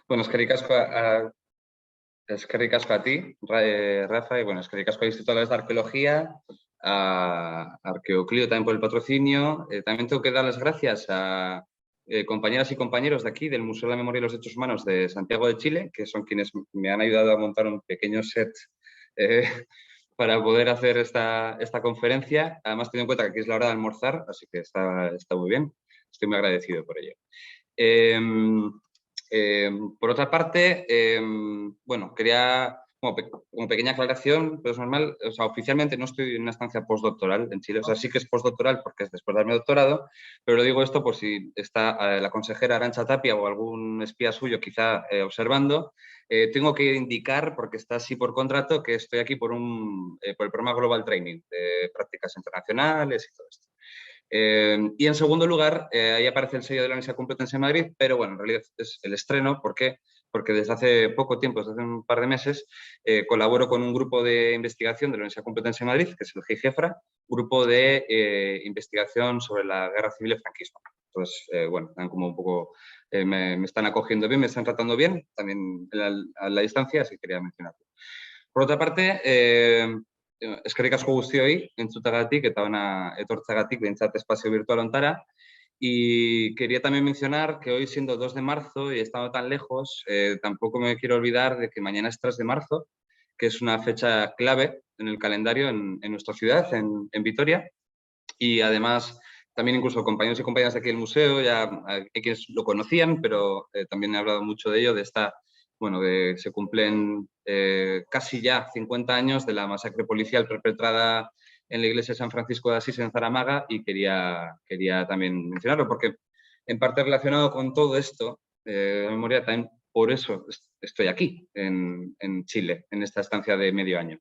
Bueno, eskerrik asko a ti, Rafa, y bueno, eskerrik asko al Instituto de Arqueología, a Arqueoclio también por el patrocinio. También tengo que dar las gracias a compañeras y compañeros de aquí, del Museo de la Memoria y los Derechos Humanos de Santiago de Chile, que son quienes me han ayudado a montar un pequeño set eh, para poder hacer esta conferencia. Además, teniendo en cuenta que aquí es la hora de almorzar, así que está muy bien. Estoy muy agradecido por ello. Por otra parte, bueno, quería, como pequeña aclaración, pero es normal, o sea, oficialmente no estoy en una estancia postdoctoral en Chile, o sea, sí que es postdoctoral porque es después de darme doctorado, pero lo digo esto por si está la consejera Arantxa Tapia o algún espía suyo quizá observando. Tengo que indicar, porque está así por contrato, que estoy aquí por el programa Global Training de prácticas internacionales y todo esto. Y en segundo lugar, ahí aparece el sello de la Universidad Complutense de Madrid, pero bueno, en realidad es el estreno. ¿Por qué? Porque desde hace poco tiempo, desde hace un par de meses, colaboro con un grupo de investigación de la Universidad Complutense de Madrid, que es el GIGEFRA, grupo de investigación sobre la guerra civil y el franquismo. Entonces, bueno, están como un poco, me están acogiendo bien, me están tratando bien, también a la distancia, así que quería mencionarlo. Por otra parte, eskerrik asko guztioi entzutagatik eta ona etortzagatik behintzat espazio virtual ontara. Y quería también mencionar que hoy, siendo 2 de marzo y estando tan lejos, tampoco me quiero olvidar de que mañana es 3 de marzo, que es una fecha clave en el calendario en nuestra ciudad, en Vitoria. Y además, también incluso compañeros y compañeras de aquí del museo, ya hay quienes lo conocían, pero también he hablado mucho de ello, de esta, bueno, se cumplen casi ya 50 años de la masacre policial perpetrada en la iglesia de San Francisco de Asís en Zaramaga, y quería también mencionarlo, porque en parte relacionado con todo esto, de memoria, también por eso estoy aquí, en Chile, en esta estancia de medio año.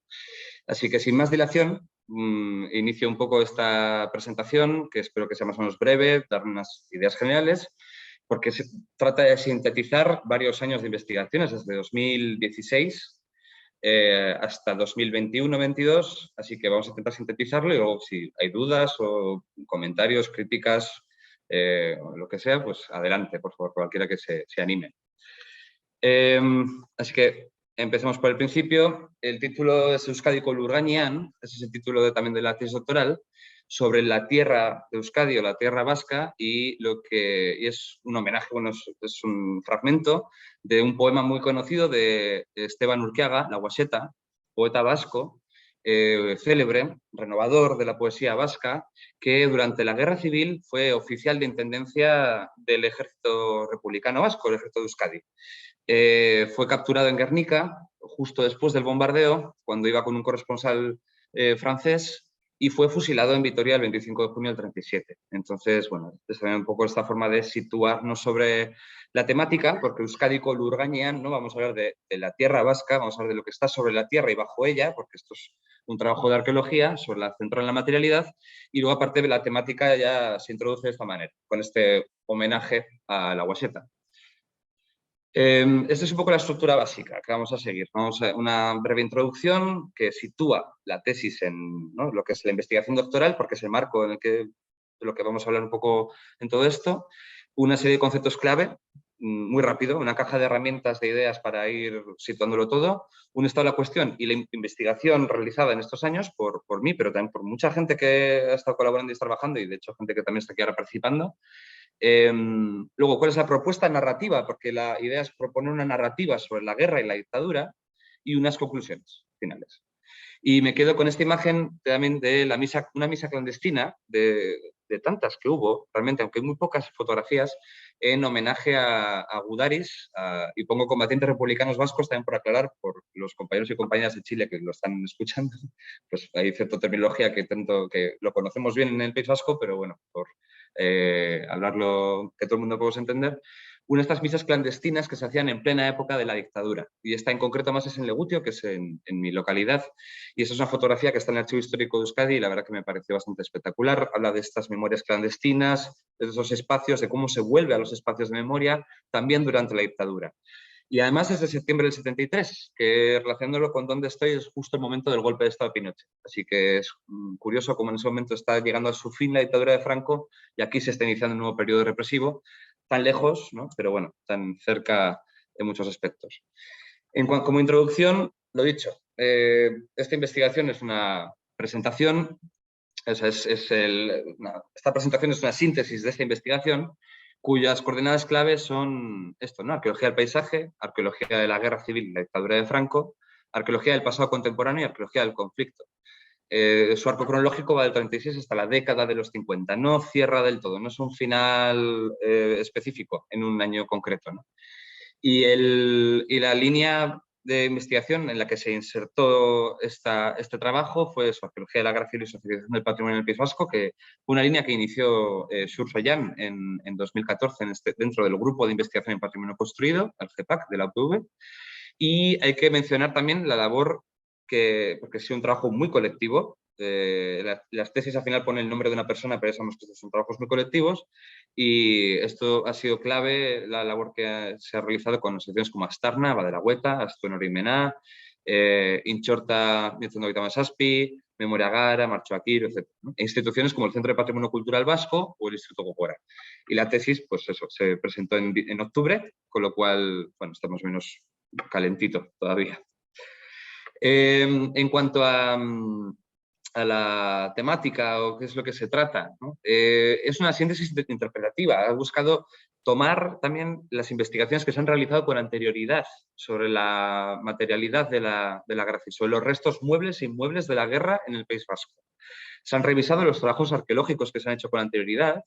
Así que sin más dilación, inicio un poco esta presentación, que espero que sea más o menos breve, dar unas ideas generales, porque se trata de sintetizar varios años de investigaciones, desde 2016 hasta 2021-22, así que vamos a intentar sintetizarlo, y luego si hay dudas o comentarios, críticas, o lo que sea, pues adelante, por favor, cualquiera que se anime. Así que empecemos por el principio. El título es Euskadiko Lurgainean, ese es el título también de la tesis doctoral, sobre la tierra de Euskadi o la tierra vasca, y es un homenaje, bueno, es un fragmento de un poema muy conocido de Esteban Urquiaga, La Guaseta, poeta vasco, célebre, renovador de la poesía vasca, que durante la Guerra Civil fue oficial de intendencia del Ejército Republicano Vasco, el Ejército de Euskadi. Fue capturado en Guernica justo después del bombardeo, cuando iba con un corresponsal francés, y fue fusilado en Vitoria el 25 de junio del 37. Entonces, bueno, es también un poco esta forma de situarnos sobre la temática, porque Euskadiko Lurgainean, ¿no? Vamos a hablar de la tierra vasca, vamos a hablar de lo que está sobre la tierra y bajo ella, porque esto es un trabajo de arqueología sobre la central en la materialidad, y luego aparte de la temática ya se introduce de esta manera, con este homenaje a la Guaseta. Esta es un poco la estructura básica que vamos a seguir. Vamos a una breve introducción que sitúa la tesis en, ¿no?, lo que es la investigación doctoral, porque es el marco en el que, de lo que vamos a hablar un poco en todo esto. Una serie de conceptos clave, muy rápido, una caja de herramientas, de ideas para ir situándolo todo. Un estado de la cuestión y la investigación realizada en estos años por mí, pero también por mucha gente que ha estado colaborando y está trabajando, y de hecho gente que también está aquí ahora participando. Luego, ¿cuál es la propuesta narrativa? Porque la idea es proponer una narrativa sobre la guerra y la dictadura, y unas conclusiones finales. Y me quedo con esta imagen también de una misa clandestina, de tantas que hubo, realmente, aunque hay muy pocas fotografías, en homenaje a Gudaris, y pongo combatientes republicanos vascos también por aclarar, por los compañeros y compañeras de Chile que lo están escuchando, pues hay cierta terminología que lo conocemos bien en el País Vasco, pero bueno, por hablarlo que todo el mundo podamos entender. Una de estas misas clandestinas que se hacían en plena época de la dictadura. Y esta en concreto más es en Legutio, que es en mi localidad. Y esa es una fotografía que está en el Archivo Histórico de Euskadi, y la verdad que me pareció bastante espectacular. Habla de estas memorias clandestinas, de esos espacios, de cómo se vuelve a los espacios de memoria también durante la dictadura. Y además es de septiembre del 73, que relacionándolo con dónde estoy es justo el momento del golpe de Estado de Pinochet. Así que es curioso cómo en ese momento está llegando a su fin la dictadura de Franco, y aquí se está iniciando un nuevo periodo represivo, tan lejos, ¿no?, pero bueno, tan cerca en muchos aspectos. Como introducción, lo dicho, esta investigación es una presentación, esta presentación es una síntesis de esta investigación, cuyas coordenadas claves son esto, ¿no? Arqueología del paisaje, arqueología de la guerra civil y la dictadura de Franco, arqueología del pasado contemporáneo y arqueología del conflicto. Su arco cronológico va del 36 hasta la década de los 50. No cierra del todo, no es un final específico en un año concreto, ¿no? Y la línea de investigación en la que se insertó este trabajo fue su arqueología de la guerra civil y socialización del patrimonio en el País Vasco, que fue una línea que inició Sursoyan en 2014 dentro del Grupo de Investigación en Patrimonio Construido, el GEPAC, de la UPV. Y hay que mencionar también la labor porque ha sido un trabajo muy colectivo. Las tesis al final ponen el nombre de una persona, pero sabemos que son trabajos muy colectivos, y esto ha sido clave, la labor que se ha realizado con asociaciones como Astarna, Badelagueta, Astuenor Mená, Inchorta, Mientzondo Masaspi, Memoria Gara, Marchoakir, etc. E instituciones como el Centro de Patrimonio Cultural Vasco o el Instituto Gogora. Y la tesis, pues eso, se presentó en octubre, con lo cual, bueno, estamos menos calentito todavía. En cuanto a la temática o qué es lo que se trata, ¿no? Es una síntesis interpretativa. Ha buscado tomar también las investigaciones que se han realizado con anterioridad sobre la materialidad de la guerra civil, sobre los restos muebles e inmuebles de la guerra en el País Vasco. Se han revisado los trabajos arqueológicos que se han hecho con anterioridad.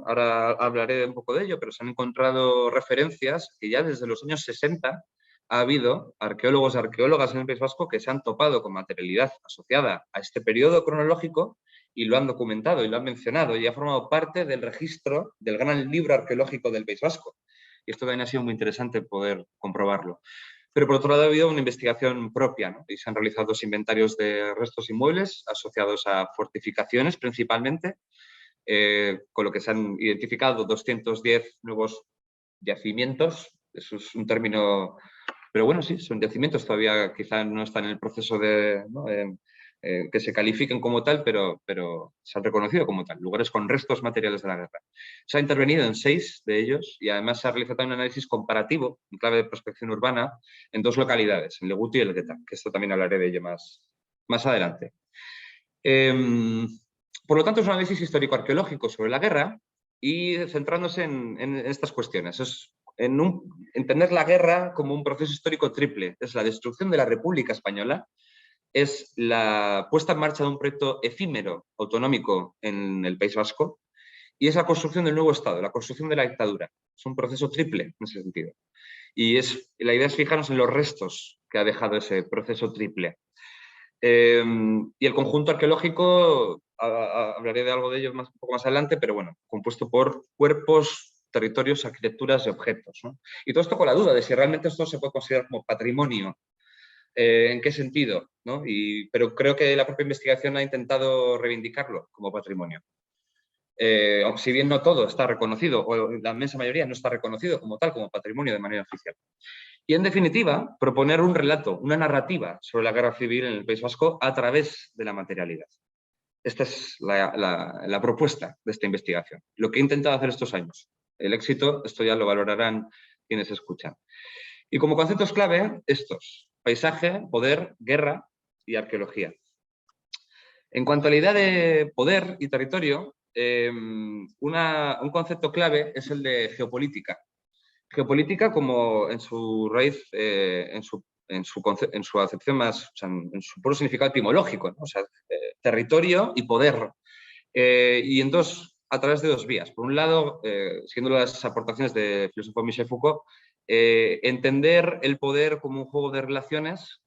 Ahora hablaré un poco de ello, pero se han encontrado referencias que ya desde los años 60 ha habido arqueólogos y arqueólogas en el País Vasco que se han topado con materialidad asociada a este periodo cronológico y lo han documentado y lo han mencionado y ha formado parte del registro del gran libro arqueológico del País Vasco. Y esto también ha sido muy interesante poder comprobarlo. Pero por otro lado ha habido una investigación propia, ¿no? Y se han realizado 2 inventarios de restos inmuebles asociados a fortificaciones principalmente, con lo que se han identificado 210 nuevos yacimientos. Eso es un término, pero bueno, sí, son yacimientos, todavía quizá no están en el proceso de, ¿no? Que se califiquen como tal, pero se han reconocido como tal, lugares con restos materiales de la guerra. Se ha intervenido en 6 de ellos y además se ha realizado un análisis comparativo en clave de prospección urbana en 2 localidades, en Leguti y Elgueta, que esto también hablaré de ello más adelante. Por lo tanto, es un análisis histórico-arqueológico sobre la guerra y centrándose en estas cuestiones. Entender la guerra como un proceso histórico triple. Es la destrucción de la República Española, es la puesta en marcha de un proyecto efímero autonómico en el País Vasco y es la construcción del nuevo Estado, la construcción de la dictadura. Es un proceso triple en ese sentido. Y la idea es fijarnos en los restos que ha dejado ese proceso triple. Y el conjunto arqueológico, hablaré de algo de ello un poco más adelante, pero bueno, compuesto por cuerpos, territorios, arquitecturas y objetos, ¿no? Y todo esto con la duda de si realmente esto se puede considerar como patrimonio. ¿En qué sentido? ¿No? Pero creo que la propia investigación ha intentado reivindicarlo como patrimonio. Si bien no todo está reconocido, o la inmensa mayoría no está reconocido como tal, como patrimonio de manera oficial. Y, en definitiva, proponer un relato, una narrativa sobre la guerra civil en el País Vasco a través de la materialidad. Esta es la propuesta de esta investigación. Lo que he intentado hacer estos años. El éxito, esto ya lo valorarán quienes escuchan. Y como conceptos clave, estos: paisaje, poder, guerra y arqueología. En cuanto a la idea de poder y territorio, un concepto clave es el de geopolítica. Geopolítica como en su raíz, en su acepción más, o sea, en su puro significado etimológico, ¿no? O sea, territorio y poder. Y a través de 2 vías. Por un lado, siguiendo las aportaciones del filósofo Michel Foucault, entender el poder como un juego de relaciones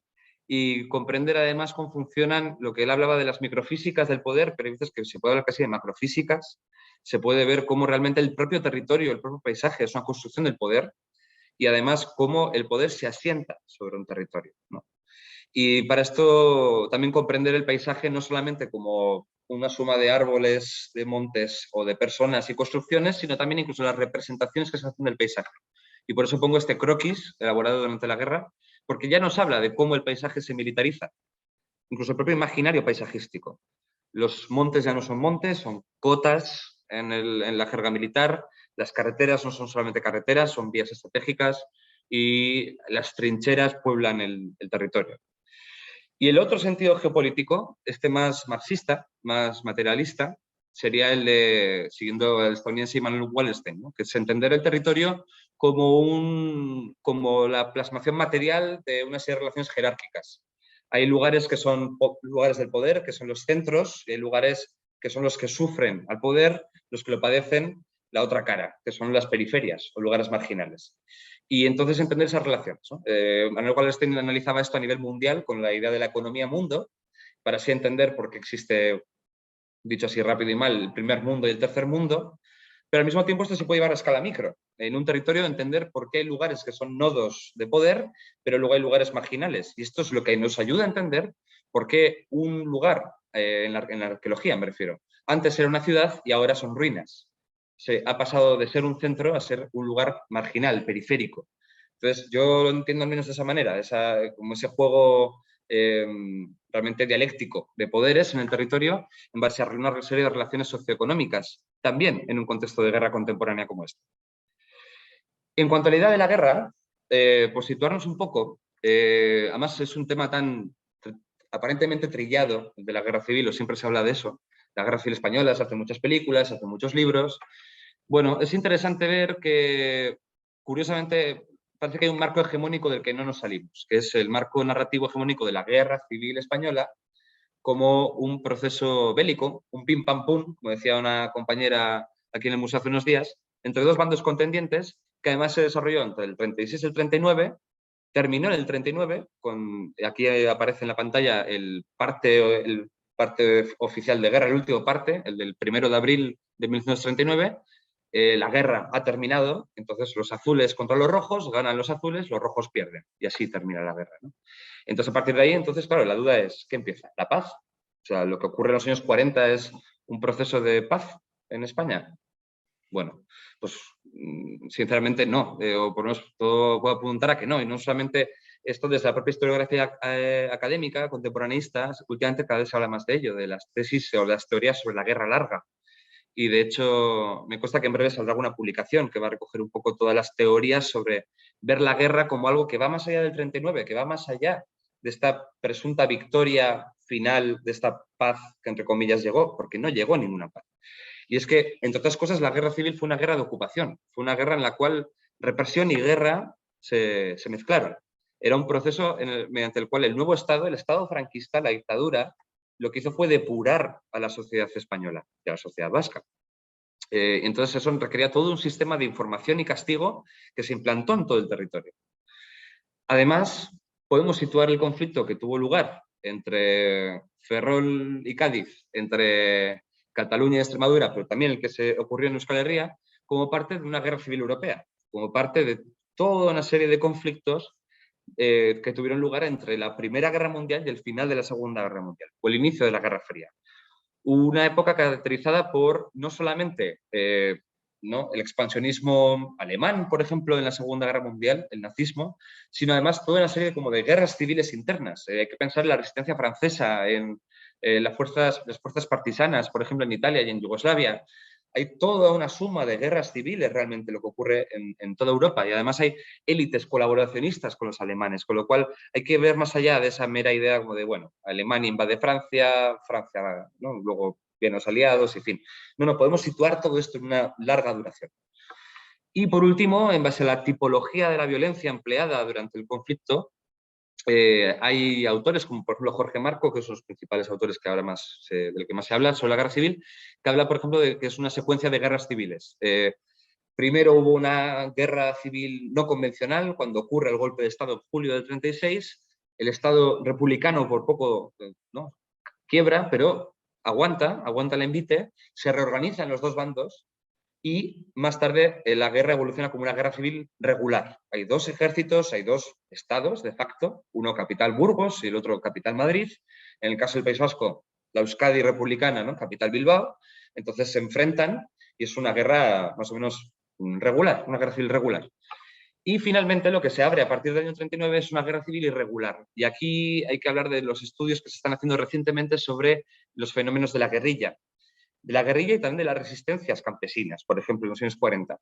y comprender además cómo funcionan lo que él hablaba de las microfísicas del poder, pero hay veces que se puede hablar casi de macrofísicas. Se puede ver cómo realmente el propio territorio, el propio paisaje es una construcción del poder y además cómo el poder se asienta sobre un territorio, ¿no? Y para esto también comprender el paisaje no solamente como una suma de árboles, de montes o de personas y construcciones, sino también incluso las representaciones que se hacen del paisaje. Y por eso pongo este croquis elaborado durante la guerra, porque ya nos habla de cómo el paisaje se militariza, incluso el propio imaginario paisajístico. Los montes ya no son montes, son cotas en la jerga militar, Las carreteras no son solamente carreteras, son vías estratégicas y las trincheras pueblan el territorio. Y el otro sentido geopolítico, este más marxista, más materialista, sería el de, siguiendo el estadounidense Immanuel Wallerstein, ¿no? Que es entender el territorio como la plasmación material de una serie de relaciones jerárquicas. Hay lugares que son lugares del poder, que son los centros, y hay lugares que son los que sufren al poder, los que lo padecen, la otra cara, que son las periferias o lugares marginales. Y entonces entender esas relaciones, ¿no? Manuel Wallerstein analizaba esto a nivel mundial con la idea de la economía mundo, para así entender por qué existe, dicho así rápido y mal, el primer mundo y el tercer mundo, pero al mismo tiempo esto se puede llevar a escala micro. En un territorio entender por qué hay lugares que son nodos de poder, pero luego hay lugares marginales. Y esto es lo que nos ayuda a entender por qué un lugar, en la arqueología me refiero, antes era una ciudad y ahora son ruinas. Se ha pasado de ser un centro a ser un lugar marginal, periférico. Entonces, yo lo entiendo al menos de esa manera, como ese juego realmente dialéctico de poderes en el territorio en base a una serie de relaciones socioeconómicas, también en un contexto de guerra contemporánea como este. En cuanto a la idea de la guerra, por situarnos un poco, además es un tema tan aparentemente trillado, el de la guerra civil, o siempre se habla de eso. La guerra civil española, se hacen muchas películas, se hacen muchos libros. Bueno, es interesante ver que, curiosamente, parece que hay un marco hegemónico del que no nos salimos, que es el marco narrativo hegemónico de la guerra civil española como un proceso bélico, un pim pam pum, como decía una compañera aquí en el museo hace unos días, entre dos bandos contendientes, que además se desarrolló entre el 36 y el 39, terminó en el 39, aquí aparece en la pantalla el parte oficial de guerra, el último parte, el del 1 de abril de 1939, la guerra ha terminado, entonces los azules contra los rojos, ganan los rojos pierden, y así termina la guerra, ¿no? Entonces, a partir de ahí, entonces, claro, la duda es, ¿qué empieza? ¿La paz? O sea, lo que ocurre en los años 40 es un proceso de paz en España. Bueno, pues sinceramente no, o por lo menos todo puedo apuntar a que no, y no solamente esto desde la propia historiografía académica, contemporaneista, últimamente cada vez se habla más de ello, de las tesis o las teorías sobre la guerra larga. Y de hecho, me consta que en breve saldrá alguna publicación que va a recoger un poco todas las teorías sobre ver la guerra como algo que va más allá del 39, que va más allá de esta presunta victoria final, de esta paz que entre comillas llegó, porque no llegó ninguna paz. Y es que, entre otras cosas, la guerra civil fue una guerra de ocupación, fue una guerra en la cual represión y guerra se mezclaron. Era un proceso mediante el cual el nuevo Estado, el Estado franquista, la dictadura, lo que hizo fue depurar a la sociedad española y a la sociedad vasca. Entonces eso requería todo un sistema de información y castigo que se implantó en todo el territorio. Además, podemos situar el conflicto que tuvo lugar entre Ferrol y Cádiz, entre Cataluña y Extremadura, pero también el que se ocurrió en Euskal Herria, como parte de una guerra civil europea, como parte de toda una serie de conflictos que tuvieron lugar entre la Primera Guerra Mundial y el final de la Segunda Guerra Mundial, o el inicio de la Guerra Fría. Una época caracterizada por no solamente ¿no? el expansionismo alemán, por ejemplo, en la Segunda Guerra Mundial, el nazismo, sino además toda una serie como de guerras civiles internas. Hay que pensar en la resistencia francesa, en las fuerzas partisanas, por ejemplo, en Italia y en Yugoslavia. Hay toda una suma de guerras civiles realmente lo que ocurre en toda Europa y además hay élites colaboracionistas con los alemanes, con lo cual hay que ver más allá de esa mera idea como de, bueno, Alemania invade Francia, Francia, ¿no? Luego vienen los aliados, en fin. No, podemos situar todo esto en una larga duración. Y por último, en base a la tipología de la violencia empleada durante el conflicto, hay autores como por ejemplo Jorge Marco, que son los principales autores que ahora del que más se habla sobre la guerra civil, que habla por ejemplo de que es una secuencia de guerras civiles. Primero hubo una guerra civil no convencional cuando ocurre el golpe de Estado en julio del 36, el Estado republicano por poco ¿no? quiebra, pero aguanta el envite, se reorganizan los dos bandos y más tarde la guerra evoluciona como una guerra civil regular. Hay dos ejércitos, hay dos estados de facto, uno capital Burgos y el otro capital Madrid. En el caso del País Vasco, la Euskadi republicana, ¿no? Capital Bilbao. Entonces se enfrentan y es una guerra más o menos regular, una guerra civil regular. Y finalmente lo que se abre a partir del año 39 es una guerra civil irregular. Y aquí hay que hablar de los estudios que se están haciendo recientemente sobre los fenómenos de la guerrilla. de la guerrilla y también de las resistencias campesinas, por ejemplo, en los años 40.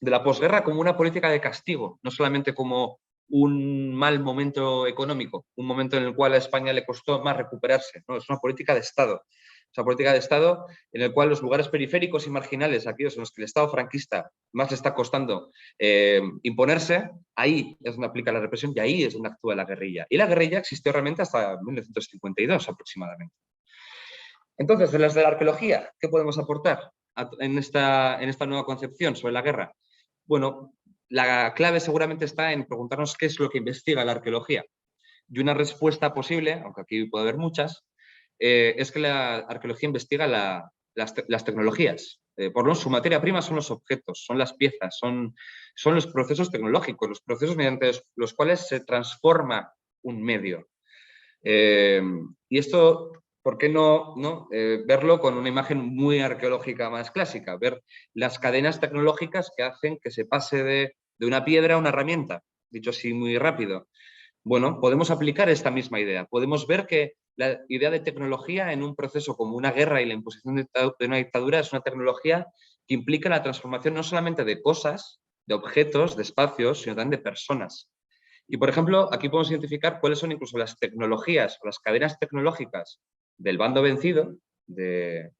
De la posguerra como una política de castigo, no solamente como un mal momento económico, un momento en el cual a España le costó más recuperarse, ¿no? Es una política de Estado. Es una política de Estado en el cual los lugares periféricos y marginales, aquellos en los que el Estado franquista más le está costando imponerse, ahí es donde aplica la represión y ahí es donde actúa la guerrilla. Y la guerrilla existió realmente hasta 1952 aproximadamente. Entonces, desde la arqueología, ¿qué podemos aportar en esta nueva concepción sobre la guerra? Bueno, la clave seguramente está en preguntarnos qué es lo que investiga la arqueología. Y una respuesta posible, aunque aquí puede haber muchas, es que la arqueología investiga las tecnologías. Por lo menos su materia prima son los objetos, son las piezas, son los procesos tecnológicos, los procesos mediante los cuales se transforma un medio. Y esto, ¿por qué no verlo con una imagen muy arqueológica más clásica? Ver las cadenas tecnológicas que hacen que se pase de una piedra a una herramienta, dicho así muy rápido. Bueno, podemos aplicar esta misma idea. Podemos ver que la idea de tecnología en un proceso como una guerra y la imposición de una dictadura es una tecnología que implica la transformación no solamente de cosas, de objetos, de espacios, sino también de personas. Y, por ejemplo, aquí podemos identificar cuáles son incluso las tecnologías o las cadenas tecnológicas del bando vencido, de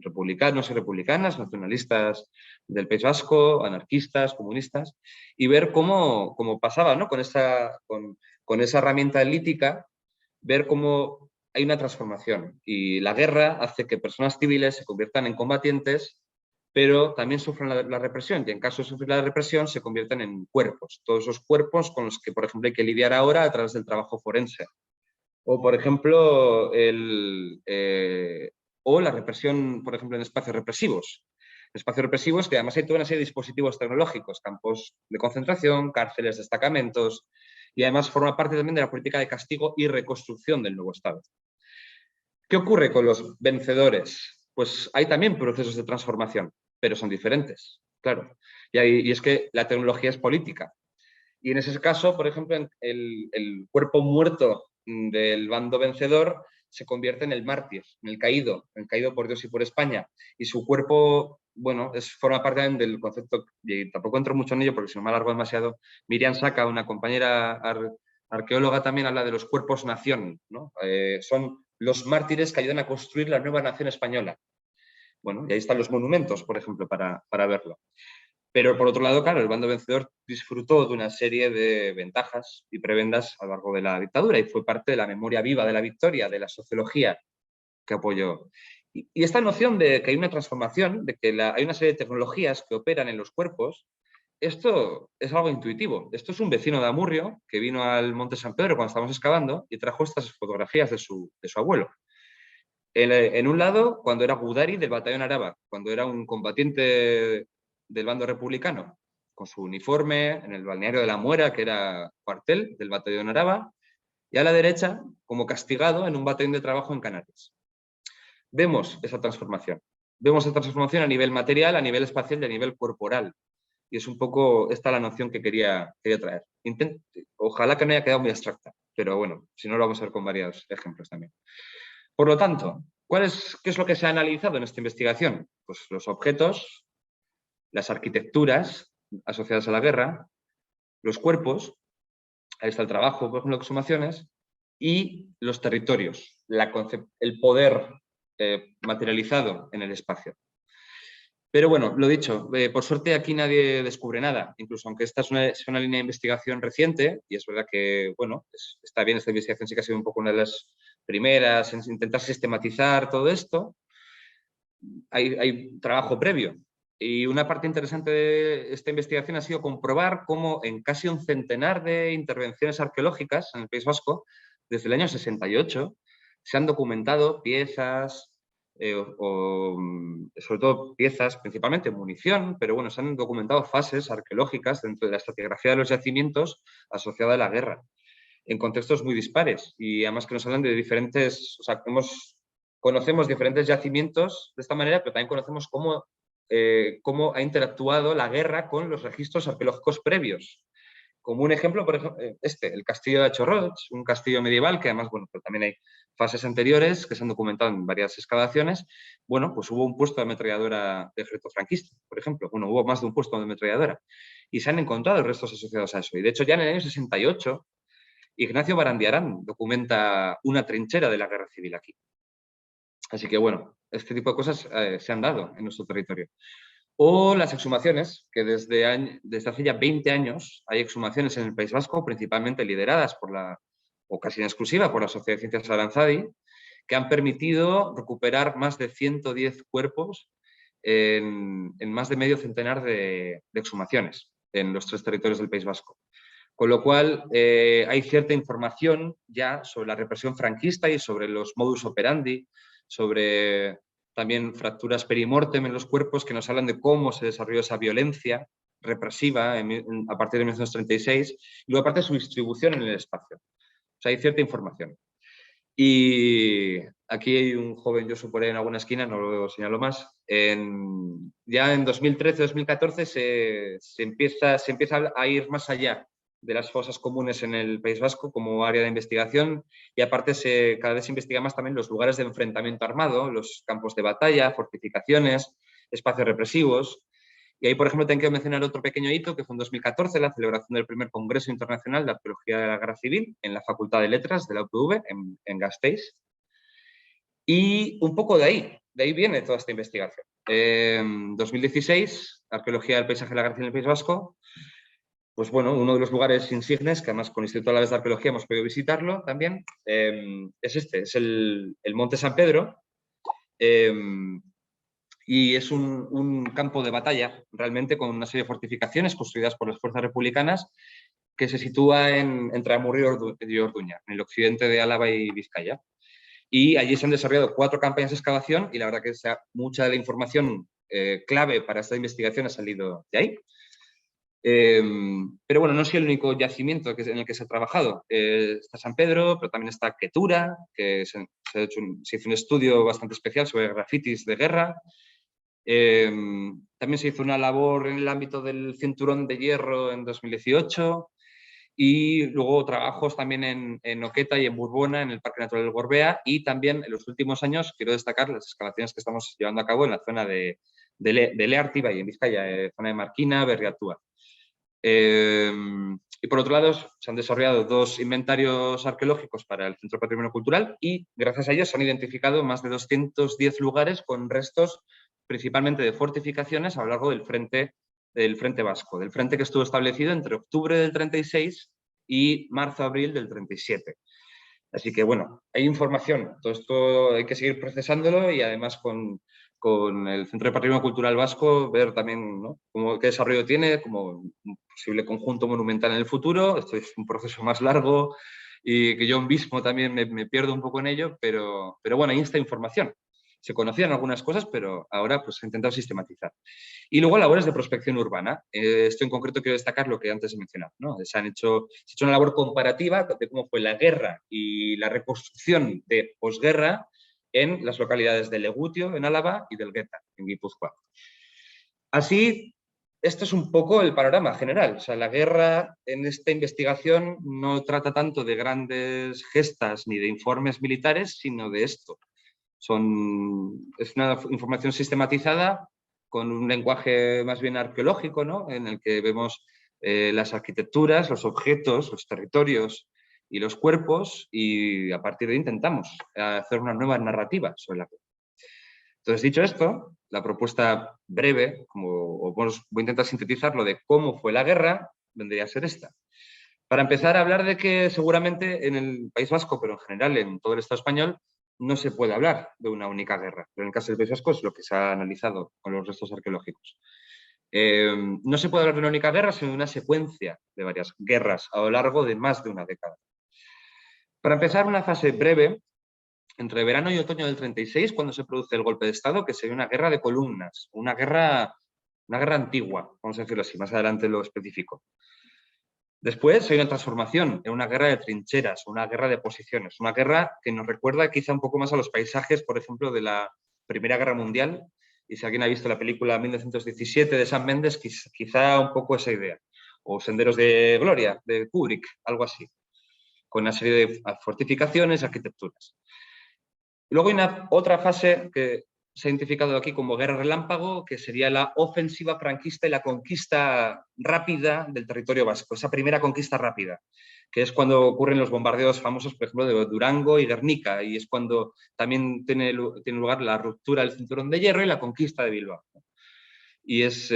republicanos y republicanas, nacionalistas del País Vasco, anarquistas, comunistas, y ver cómo pasaba, ¿no? con esa herramienta lítica, ver cómo hay una transformación. Y la guerra hace que personas civiles se conviertan en combatientes, pero también sufren la represión, y en caso de sufrir la represión se convierten en cuerpos, todos esos cuerpos con los que, por ejemplo, hay que lidiar ahora a través del trabajo forense. O, por ejemplo, o la represión, por ejemplo, en espacios represivos. Espacios represivos que además hay toda una serie de dispositivos tecnológicos, campos de concentración, cárceles, destacamentos, y además forma parte también de la política de castigo y reconstrucción del nuevo Estado. ¿Qué ocurre con los vencedores? Pues hay también procesos de transformación, pero son diferentes, claro. Y es que la tecnología es política. Y en ese caso, por ejemplo, el cuerpo muerto del bando vencedor se convierte en el mártir, en el caído por Dios y por España. Y su cuerpo, bueno, forma parte del concepto, y tampoco entro mucho en ello porque si no me alargo demasiado. Miriam Saka, una compañera arqueóloga, también habla de los cuerpos nación, ¿no? Son los mártires que ayudan a construir la nueva nación española. Bueno, y ahí están los monumentos, por ejemplo, para verlo. Pero por otro lado, claro, el bando vencedor disfrutó de una serie de ventajas y prebendas a lo largo de la dictadura y fue parte de la memoria viva de la victoria, de la sociología que apoyó. Y esta noción de que hay una transformación, de que hay una serie de tecnologías que operan en los cuerpos, esto es algo intuitivo. Esto es un vecino de Amurrio que vino al Monte San Pedro cuando estábamos excavando y trajo estas fotografías de su abuelo. En un lado, cuando era Gudari del batallón Araba, cuando era un combatiente del bando republicano, con su uniforme en el balneario de la Muera, que era cuartel del batallón Araba, y a la derecha, como castigado en un batallón de trabajo en Canarias. Vemos esa transformación. Vemos esa transformación a nivel material, a nivel espacial y a nivel corporal. Y es un poco esta la noción que quería traer. Ojalá que no haya quedado muy abstracta, pero bueno, si no lo vamos a ver con varios ejemplos también. Por lo tanto, ¿qué es lo que se ha analizado en esta investigación? Pues los objetos, las arquitecturas asociadas a la guerra, los cuerpos, ahí está el trabajo, por ejemplo, de exhumaciones, y los territorios, el poder materializado en el espacio. Pero bueno, lo dicho, por suerte aquí nadie descubre nada, incluso aunque esta es una línea de investigación reciente, y es verdad que, bueno, está bien, esta investigación sí que ha sido un poco una de las primeras en intentar sistematizar todo esto, hay trabajo previo. Y una parte interesante de esta investigación ha sido comprobar cómo en casi un centenar de intervenciones arqueológicas en el País Vasco, desde el año 68, se han documentado piezas, sobre todo piezas, principalmente munición, pero bueno, se han documentado fases arqueológicas dentro de la estratigrafía de los yacimientos asociada a la guerra, en contextos muy dispares. Y además que nos hablan de diferentes, o sea, conocemos diferentes yacimientos de esta manera, pero también conocemos cómo ha interactuado la guerra con los registros arqueológicos previos, como un ejemplo, por ejemplo, el castillo de Achorroch, un castillo medieval que además, bueno, pero también hay fases anteriores que se han documentado en varias excavaciones. Bueno, pues hubo un puesto de ametralladora de ejército franquista, por ejemplo. Bueno, hubo más de un puesto de ametralladora. Y se han encontrado restos asociados a eso. Y de hecho, ya en el año 68, Ignacio Barandiarán documenta una trinchera de la guerra civil aquí. Así que, bueno, este tipo de cosas se han dado en nuestro territorio. O las exhumaciones, que desde hace ya 20 años hay exhumaciones en el País Vasco, principalmente lideradas o casi en exclusiva por la Sociedad de Ciencias Aranzadi, que han permitido recuperar más de 110 cuerpos en más de medio centenar de exhumaciones en los 3 territorios del País Vasco. Con lo cual, hay cierta información ya sobre la represión franquista y sobre los modus operandi, sobre también fracturas perimortem en los cuerpos que nos hablan de cómo se desarrolló esa violencia represiva a partir de 1936 y luego aparte su distribución en el espacio. O sea, hay cierta información. Y aquí hay un joven, yo supongo en alguna esquina, no lo señalo más. Ya en 2013-2014 se empieza a ir más allá de las fosas comunes en el País Vasco como área de investigación y aparte cada vez se investiga más también los lugares de enfrentamiento armado, los campos de batalla, fortificaciones, espacios represivos. Y ahí, por ejemplo, tengo que mencionar otro pequeño hito que fue en 2014, la celebración del primer Congreso Internacional de Arqueología de la Guerra Civil en la Facultad de Letras de la UPV, en Gasteiz. Y un poco de ahí viene toda esta investigación. En 2016, Arqueología del Paisaje de la Guerra Civil en el País Vasco, pues bueno, uno de los lugares insignes, que además con el Instituto Alavés de Arqueología hemos podido visitarlo también, es el Monte San Pedro, y es un campo de batalla, realmente, con una serie de fortificaciones construidas por las fuerzas republicanas, que se sitúa entre Amurrio y Orduña, en el occidente de Álava y Vizcaya. Y allí se han desarrollado 4 campañas de excavación y la verdad que mucha de la información clave para esta investigación ha salido de ahí. Pero bueno, no es el único yacimiento en el que se ha trabajado. Está San Pedro, pero también está Quetura, que se hizo un estudio bastante especial sobre grafitis de guerra. También se hizo una labor en el ámbito del cinturón de hierro en 2018 y luego trabajos también en Oqueta y en Burbona, en el Parque Natural del Gorbea, y también en los últimos años quiero destacar las excavaciones que estamos llevando a cabo en la zona de Leartiba y en Vizcaya, zona de Marquina, Berriatúa. Y por otro lado, se han desarrollado 2 inventarios arqueológicos para el Centro de Patrimonio Cultural y gracias a ellos se han identificado más de 210 lugares con restos principalmente de fortificaciones a lo largo del frente vasco, del frente que estuvo establecido entre octubre del 36 y marzo-abril del 37. Así que, bueno, hay información. Todo esto hay que seguir procesándolo y además con el Centro de Patrimonio Cultural Vasco ver también, ¿no?, qué desarrollo tiene como un posible conjunto monumental en el futuro. Esto es un proceso más largo y que yo mismo también me pierdo un poco en ello, pero bueno, hay esta información. Se conocían algunas cosas, pero ahora pues, se ha intentado sistematizar. Y luego labores de prospección urbana. Esto en concreto quiero destacar lo que antes he mencionado, ¿no? Se ha hecho una labor comparativa de cómo fue la guerra y la reconstrucción de posguerra en las localidades de Legutio, en Álava, y del Gueta, en Guipúzcoa. Así, esto es un poco el panorama general. O sea, la guerra en esta investigación no trata tanto de grandes gestas ni de informes militares, sino de esto. Es una información sistematizada con un lenguaje más bien arqueológico, ¿no?, en el que vemos las arquitecturas, los objetos, los territorios y los cuerpos y a partir de ahí intentamos hacer una nueva narrativa sobre la guerra. Entonces, dicho esto, la propuesta breve, voy a intentar sintetizarlo de cómo fue la guerra, vendría a ser esta. Para empezar a hablar de que seguramente en el País Vasco, pero en general en todo el Estado español, no se puede hablar de una única guerra. Pero en el caso del País Vasco es lo que se ha analizado con los restos arqueológicos. No se puede hablar de una única guerra, sino de una secuencia de varias guerras a lo largo de más de una década. Para empezar, una fase breve, entre verano y otoño del 36, cuando se produce el golpe de Estado, que sería una guerra de columnas, una guerra antigua, vamos a decirlo así, más adelante lo especifico. Después hay una transformación en una guerra de trincheras, una guerra de posiciones, una guerra que nos recuerda quizá un poco más a los paisajes, por ejemplo, de la Primera Guerra Mundial. Y si alguien ha visto la película 1917 de Sam Mendes, quizá un poco esa idea. o Senderos de Gloria, de Kubrick, algo así, con una serie de fortificaciones, arquitecturas. Luego hay otra fase que se ha identificado aquí como guerra relámpago, que sería la ofensiva franquista y la conquista rápida del territorio vasco, esa primera conquista rápida, que es cuando ocurren los bombardeos famosos, por ejemplo, de Durango y Guernica, y es cuando también tiene lugar la ruptura del cinturón de hierro y la conquista de Bilbao. Y es,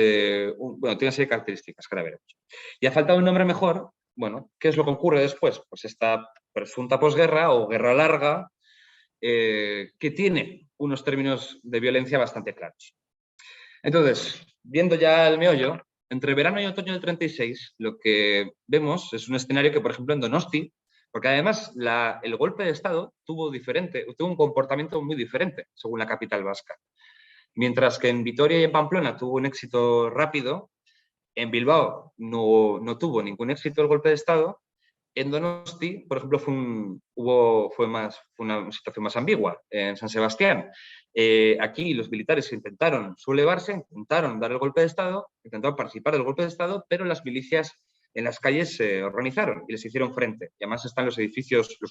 bueno, tiene una serie de características que ahora veremos. Y a falta de un nombre mejor, bueno, ¿qué es lo que ocurre después? Pues esta presunta posguerra o guerra larga, que tiene unos términos de violencia bastante claros. Entonces, viendo ya el meollo, entre verano y otoño del 36, lo que vemos es un escenario que, por ejemplo, en Donosti, porque además el golpe de Estado tuvo un comportamiento muy diferente según la capital vasca. Mientras que en Vitoria y en Pamplona tuvo un éxito rápido, en Bilbao no tuvo ningún éxito el golpe de Estado. En Donosti, por ejemplo, fue una situación más ambigua. En San Sebastián, aquí los militares intentaron sublevarse, intentaron dar el golpe de Estado, intentaron participar del golpe de Estado, pero las milicias en las calles se organizaron y les hicieron frente. Y además están los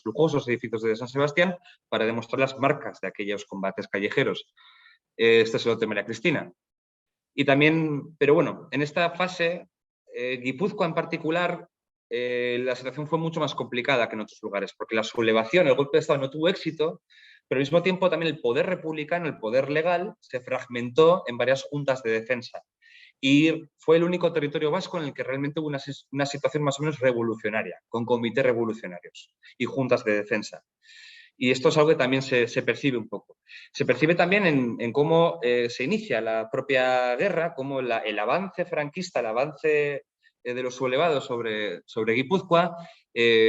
lujosos edificios de San Sebastián para demostrar las marcas de aquellos combates callejeros. Este es el de María Cristina. Y también, pero bueno, en esta fase, Guipúzcoa en particular, la situación fue mucho más complicada que en otros lugares, porque la sublevación, el golpe de Estado no tuvo éxito, pero al mismo tiempo también el poder republicano, el poder legal, se fragmentó en varias juntas de defensa. Y fue el único territorio vasco en el que realmente hubo una situación más o menos revolucionaria, con comités revolucionarios y juntas de defensa. Y esto es algo que también se percibe un poco. Se percibe también en cómo se inicia la propia guerra, cómo el avance franquista, el avance de los sublevados sobre Guipúzcoa,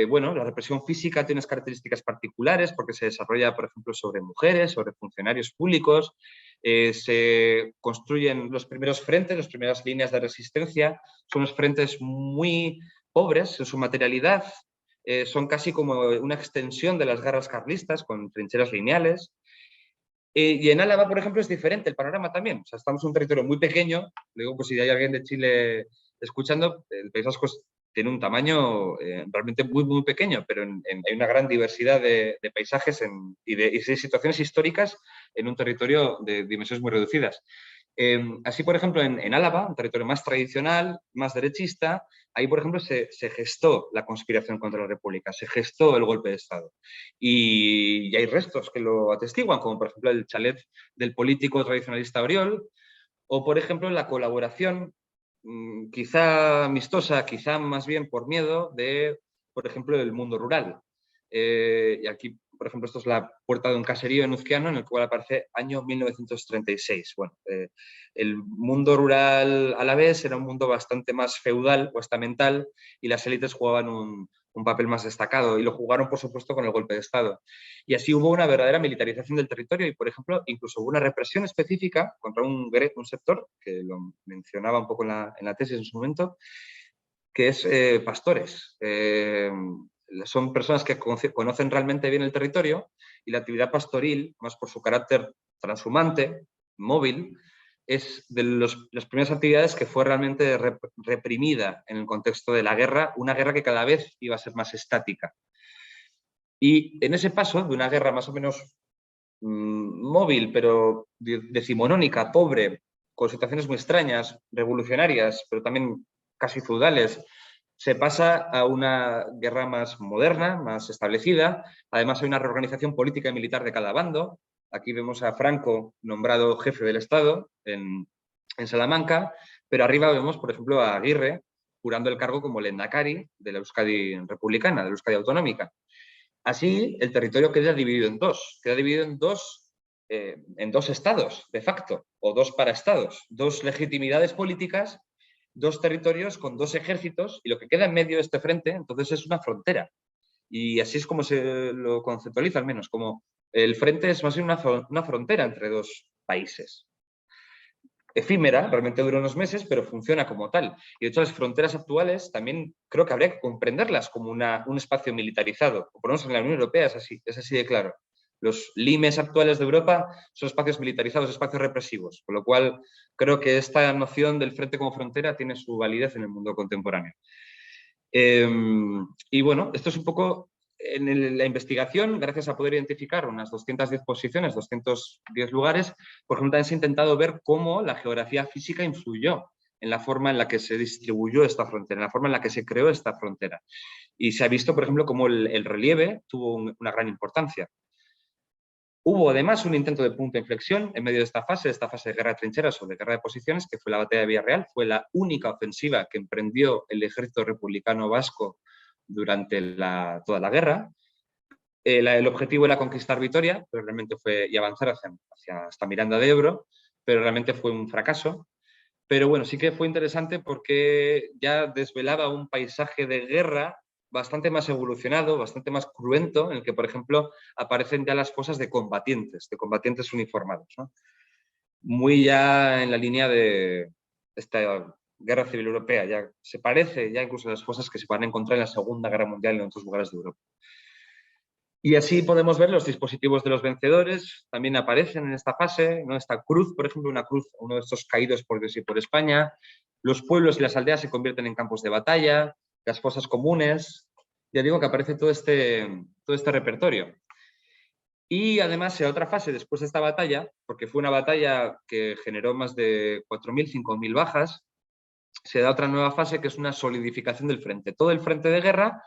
bueno, la represión física tiene unas características particulares porque se desarrolla, por ejemplo, sobre mujeres, sobre funcionarios públicos, se construyen los primeros frentes, las primeras líneas de resistencia, son unos frentes muy pobres en su materialidad, son casi como una extensión de las guerras carlistas con trincheras lineales. Y en Álava, por ejemplo, es diferente el panorama también. O sea, estamos en un territorio muy pequeño. Digo, pues si hay alguien de Chile escuchando, el País Vasco tiene un tamaño realmente muy, muy pequeño, pero hay una gran diversidad de paisajes y de situaciones históricas en un territorio de dimensiones muy reducidas. Así, por ejemplo, en Álava, un territorio más tradicional, más derechista, ahí, por ejemplo, se gestó la conspiración contra la República, se gestó el golpe de Estado. Y hay restos que lo atestiguan, como por ejemplo el chalet del político tradicionalista Oriol, o por ejemplo la colaboración, quizá amistosa, quizá más bien por miedo, de, por ejemplo, el mundo rural. Y aquí, por ejemplo, esto es la puerta de un caserío en Uzquiano, en el cual aparece año 1936. Bueno, el mundo rural a la vez era un mundo bastante más feudal o estamental y las élites jugaban un papel más destacado y lo jugaron, por supuesto, con el golpe de Estado. Y así hubo una verdadera militarización del territorio y, por ejemplo, incluso hubo una represión específica contra un sector, que lo mencionaba un poco en la tesis en su momento, que es pastores. Son personas que conocen realmente bien el territorio y la actividad pastoril, más por su carácter transhumante, móvil, es de las primeras actividades que fue realmente reprimida en el contexto de la guerra, una guerra que cada vez iba a ser más estática. Y en ese paso de una guerra más o menos móvil, pero decimonónica, pobre, con situaciones muy extrañas, revolucionarias, pero también casi feudales, se pasa a una guerra más moderna, más establecida. Además, hay una reorganización política y militar de cada bando. Aquí vemos a Franco nombrado jefe del Estado en Salamanca, pero arriba vemos, por ejemplo, a Aguirre jurando el cargo como Lehendakari de la Euskadi republicana, de la Euskadi autonómica. Así, el territorio queda dividido en dos estados, de facto, o dos paraestados, dos legitimidades políticas, dos territorios con dos ejércitos, y lo que queda en medio de este frente, entonces, es una frontera. Y así es como se lo conceptualiza, al menos, como el frente es más bien una frontera entre dos países. Efímera, realmente dura unos meses, pero funciona como tal. Y de hecho, las fronteras actuales también creo que habría que comprenderlas como un espacio militarizado. O por lo menos en la Unión Europea es así de claro. Los limes actuales de Europa son espacios militarizados, espacios represivos, con lo cual creo que esta noción del frente como frontera tiene su validez en el mundo contemporáneo. Y bueno, esto es un poco en la investigación, gracias a poder identificar unas 210 posiciones, 210 lugares, por ejemplo, también se ha intentado ver cómo la geografía física influyó en la forma en la que se distribuyó esta frontera, en la forma en la que se creó esta frontera. Y se ha visto, por ejemplo, cómo el relieve tuvo una gran importancia. Hubo además un intento de punto de inflexión en medio de esta fase de guerra de trincheras o de guerra de posiciones, que fue la batalla de Villarreal. Fue la única ofensiva que emprendió el ejército republicano vasco durante toda la guerra. El objetivo era conquistar Vitoria, pero realmente fue y avanzar hasta Miranda de Ebro, pero realmente fue un fracaso. Pero bueno, sí que fue interesante porque ya desvelaba un paisaje de guerra bastante más evolucionado, bastante más cruento, en el que, por ejemplo, aparecen ya las fosas de combatientes uniformados, ¿no? Muy ya en la línea de esta guerra civil europea, ya se parece ya incluso a las fosas que se van a encontrar en la Segunda Guerra Mundial en otros lugares de Europa. Y así podemos ver los dispositivos de los vencedores, también aparecen en esta fase, ¿no? Esta cruz, por ejemplo, una cruz, uno de estos caídos por Dios y por España. Los pueblos y las aldeas se convierten en campos de batalla, las fosas comunes. Ya digo que aparece todo este repertorio. Y además, en otra fase, después de esta batalla, porque fue una batalla que generó más de 4.000, 5.000 bajas, se da otra nueva fase que es una solidificación del frente. Todo el frente de guerra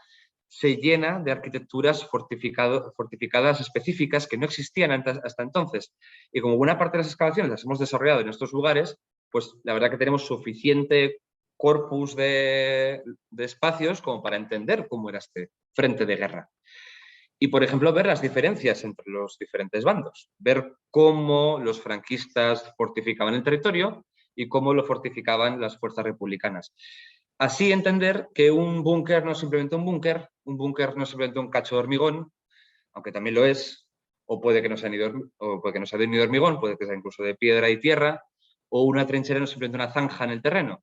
se llena de arquitecturas fortificadas específicas que no existían hasta entonces. Y como buena parte de las excavaciones las hemos desarrollado en estos lugares, pues la verdad que tenemos suficiente corpus de espacios como para entender cómo era este frente de guerra. Y, por ejemplo, ver las diferencias entre los diferentes bandos, ver cómo los franquistas fortificaban el territorio y cómo lo fortificaban las fuerzas republicanas. Así entender que un búnker no es simplemente un búnker no es simplemente un cacho de hormigón, aunque también lo es, o puede que no sea ni de hormigón, puede que sea incluso de piedra y tierra, o una trinchera no es simplemente una zanja en el terreno.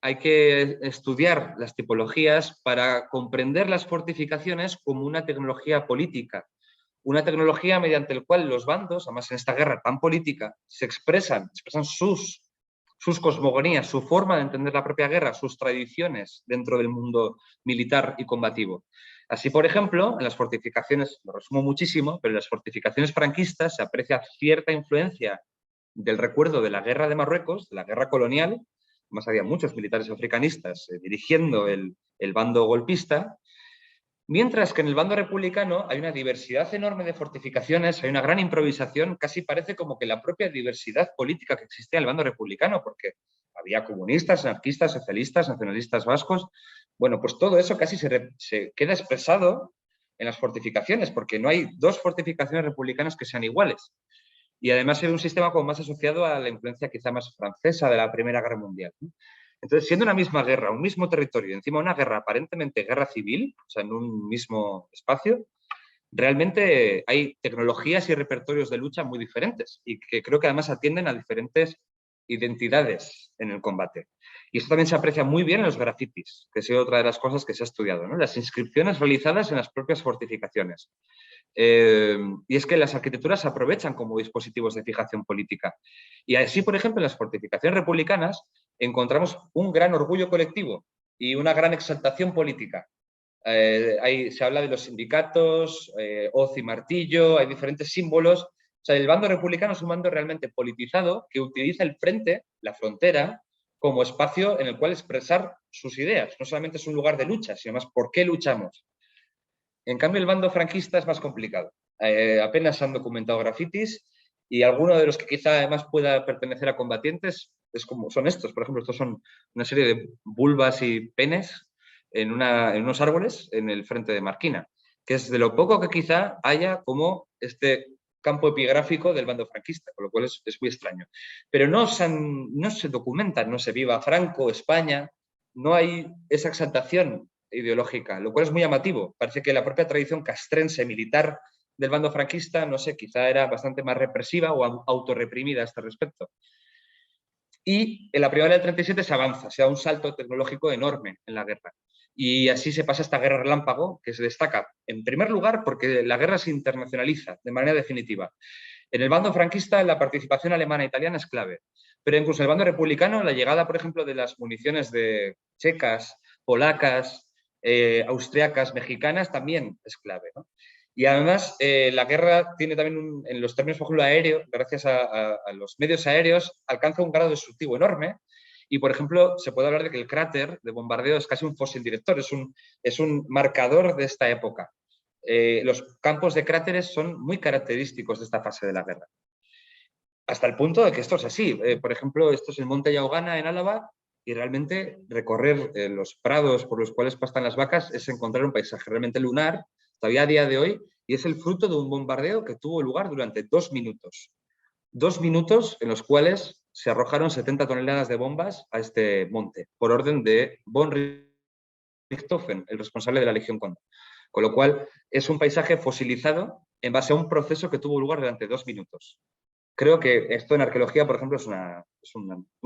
Hay que estudiar las tipologías para comprender las fortificaciones como una tecnología política, una tecnología mediante la cual los bandos, además en esta guerra tan política, se expresan sus cosmogonías, su forma de entender la propia guerra, sus tradiciones dentro del mundo militar y combativo. Así, por ejemplo, en las fortificaciones, lo resumo muchísimo, pero en las fortificaciones franquistas se aprecia cierta influencia del recuerdo de la guerra de Marruecos, de la guerra colonial. Además, había muchos militares africanistas dirigiendo el bando golpista, mientras que en el bando republicano hay una diversidad enorme de fortificaciones, hay una gran improvisación, casi parece como que la propia diversidad política que existía en el bando republicano, porque había comunistas, anarquistas, socialistas, nacionalistas vascos. Bueno, pues todo eso casi se queda expresado en las fortificaciones, porque no hay dos fortificaciones republicanas que sean iguales. Y además era un sistema como más asociado a la influencia quizá más francesa de la Primera Guerra Mundial, ¿no? Entonces, siendo una misma guerra, un mismo territorio, encima una guerra aparentemente guerra civil, o sea, en un mismo espacio, realmente hay tecnologías y repertorios de lucha muy diferentes y que creo que además atienden a diferentes identidades en el combate. Y esto también se aprecia muy bien en los grafitis, que es otra de las cosas que se ha estudiado, ¿no? Las inscripciones realizadas en las propias fortificaciones. Y es que las arquitecturas se aprovechan como dispositivos de fijación política. Y así, por ejemplo, en las fortificaciones republicanas encontramos un gran orgullo colectivo y una gran exaltación política. Se habla de los sindicatos, hoz y martillo, hay diferentes símbolos. O sea, el bando republicano es un bando realmente politizado que utiliza el frente, la frontera, como espacio en el cual expresar sus ideas. No solamente es un lugar de lucha, sino más por qué luchamos. En cambio, el bando franquista es más complicado. Apenas se han documentado grafitis y alguno de los que quizá además pueda pertenecer a combatientes son estos. Por ejemplo, estos son una serie de vulvas y penes en unos árboles en el frente de Marquina, que es de lo poco que quizá haya como este campo epigráfico del bando franquista, con lo cual es muy extraño. Pero no se documentan, no se viva Franco, España, no hay esa exaltación ideológica, lo cual es muy llamativo. Parece que la propia tradición castrense militar del bando franquista, no sé, quizá era bastante más represiva o autorreprimida a este respecto. Y en la primavera del 37 se avanza, se da un salto tecnológico enorme en la guerra. Y así se pasa esta guerra relámpago, que se destaca, en primer lugar, porque la guerra se internacionaliza de manera definitiva. En el bando franquista, la participación alemana e italiana es clave, pero incluso en el bando republicano, la llegada, por ejemplo, de las municiones de checas, polacas, austriacas, mexicanas, también es clave, ¿no? Y además, la guerra tiene también, en los términos, por ejemplo, aéreo, gracias a los medios aéreos, alcanza un grado destructivo enorme. Y, por ejemplo, se puede hablar de que el cráter de bombardeo es casi un fósil director, es un marcador de esta época. Los campos de cráteres son muy característicos de esta fase de la guerra. Hasta el punto de que esto es así. Por ejemplo, esto es el Monte Yaugana en Álava y realmente recorrer los prados por los cuales pastan las vacas es encontrar un paisaje realmente lunar, todavía a día de hoy, y es el fruto de un bombardeo que tuvo lugar durante 2 minutos. 2 minutos en los cuales se arrojaron 70 toneladas de bombas a este monte, por orden de von Richthofen, el responsable de la Legión Cóndor. Con lo cual, es un paisaje fosilizado en base a un proceso que tuvo lugar durante 2 minutos. Creo que esto en arqueología, por ejemplo, es una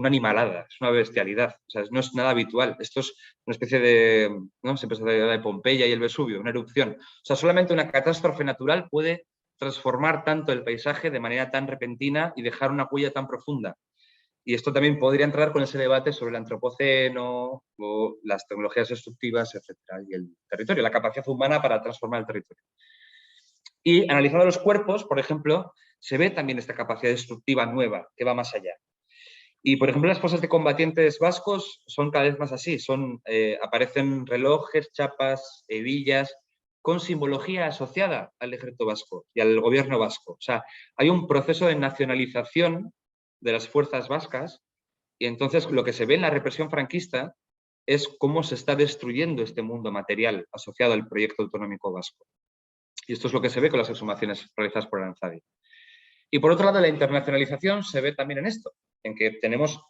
animalada, es una bestialidad. O sea, no es nada habitual. Esto es una especie de, ¿no? Siempre se habla de Pompeya y el Vesubio, una erupción. O sea, solamente una catástrofe natural puede transformar tanto el paisaje de manera tan repentina y dejar una huella tan profunda. Y esto también podría entrar con ese debate sobre el antropoceno o las tecnologías destructivas, etcétera, y el territorio, la capacidad humana para transformar el territorio. Y analizando los cuerpos, por ejemplo, se ve también esta capacidad destructiva nueva que va más allá. Y, por ejemplo, las fosas de combatientes vascos son cada vez más así. Aparecen relojes, chapas, hebillas, con simbología asociada al ejército vasco y al gobierno vasco. O sea, hay un proceso de nacionalización de las fuerzas vascas y entonces lo que se ve en la represión franquista es cómo se está destruyendo este mundo material asociado al proyecto autonómico vasco. Y esto es lo que se ve con las exhumaciones realizadas por Aranzadi. Y por otro lado, la internacionalización se ve también en esto, en que tenemos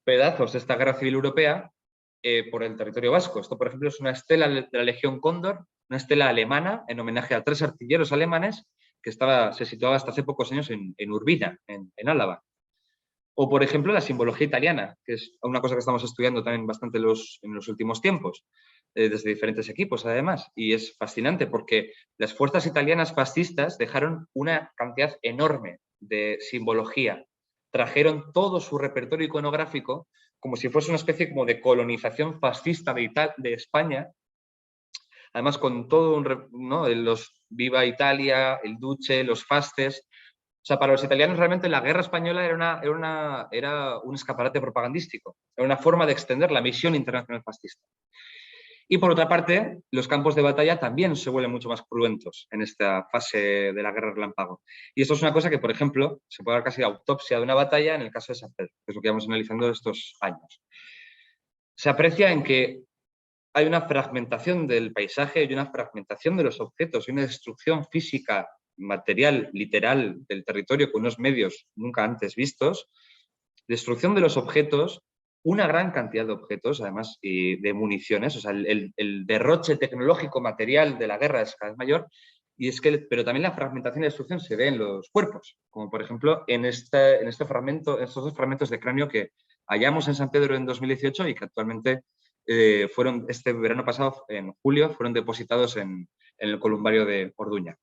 pedazos de esta guerra civil europea por el territorio vasco. Esto, por ejemplo, es una estela de la Legión Cóndor, una estela alemana en homenaje a 3 artilleros alemanes que se situaba hasta hace pocos años en Urbina, en Álava. O, por ejemplo, la simbología italiana, que es una cosa que estamos estudiando también bastante en los últimos tiempos, desde diferentes equipos, además. Y es fascinante porque las fuerzas italianas fascistas dejaron una cantidad enorme de simbología. Trajeron todo su repertorio iconográfico como si fuese una especie como de colonización fascista de España, además con todo ¿no? Los Viva Italia, el Duce, los fasces. O sea, para los italianos realmente la guerra española era un escaparate propagandístico, era una forma de extender la misión internacional fascista. Y por otra parte, los campos de batalla también se vuelven mucho más cruentos en esta fase de la guerra relámpago. Y esto es una cosa que, por ejemplo, se puede dar casi autopsia de una batalla en el caso de San Pedro, que es lo que vamos analizando estos años. Se aprecia en que hay una fragmentación del paisaje y una fragmentación de los objetos y una destrucción física, material, literal del territorio con unos medios nunca antes vistos, destrucción de los objetos, una gran cantidad de objetos, además, y de municiones, o sea, el derroche tecnológico material de la guerra es cada vez mayor, pero también la fragmentación y destrucción se ve en los cuerpos, como por ejemplo en estos 2 fragmentos de cráneo que hallamos en San Pedro en 2018 y que actualmente fueron, este verano pasado, en julio, fueron depositados en el columbario de Orduña.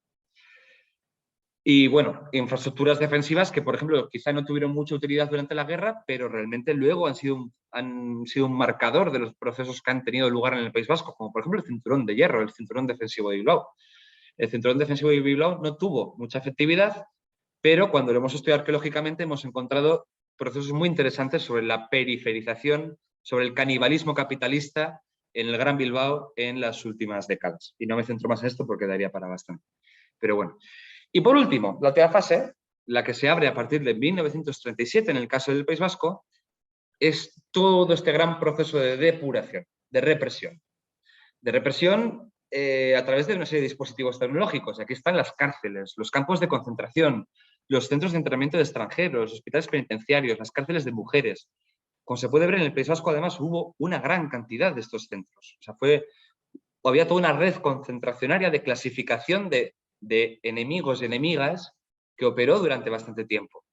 Y bueno, infraestructuras defensivas que, por ejemplo, quizá no tuvieron mucha utilidad durante la guerra, pero realmente luego han sido un marcador de los procesos que han tenido lugar en el País Vasco, como por ejemplo el cinturón de hierro, el cinturón defensivo de Bilbao. El cinturón defensivo de Bilbao no tuvo mucha efectividad, pero cuando lo hemos estudiado arqueológicamente hemos encontrado procesos muy interesantes sobre la periferización, sobre el canibalismo capitalista en el Gran Bilbao en las últimas décadas. Y no me centro más en esto porque daría para bastante. Pero bueno. Y por último, la última fase, la que se abre a partir de 1937 en el caso del País Vasco, es todo este gran proceso de depuración, de represión. De represión a través de una serie de dispositivos tecnológicos. Aquí están las cárceles, los campos de concentración, los centros de entrenamiento de extranjeros, los hospitales penitenciarios, las cárceles de mujeres. Como se puede ver en el País Vasco, además, hubo una gran cantidad de estos centros. O sea, había toda una red concentracionaria de clasificación de enemigos y enemigas que operó durante bastante tiempo.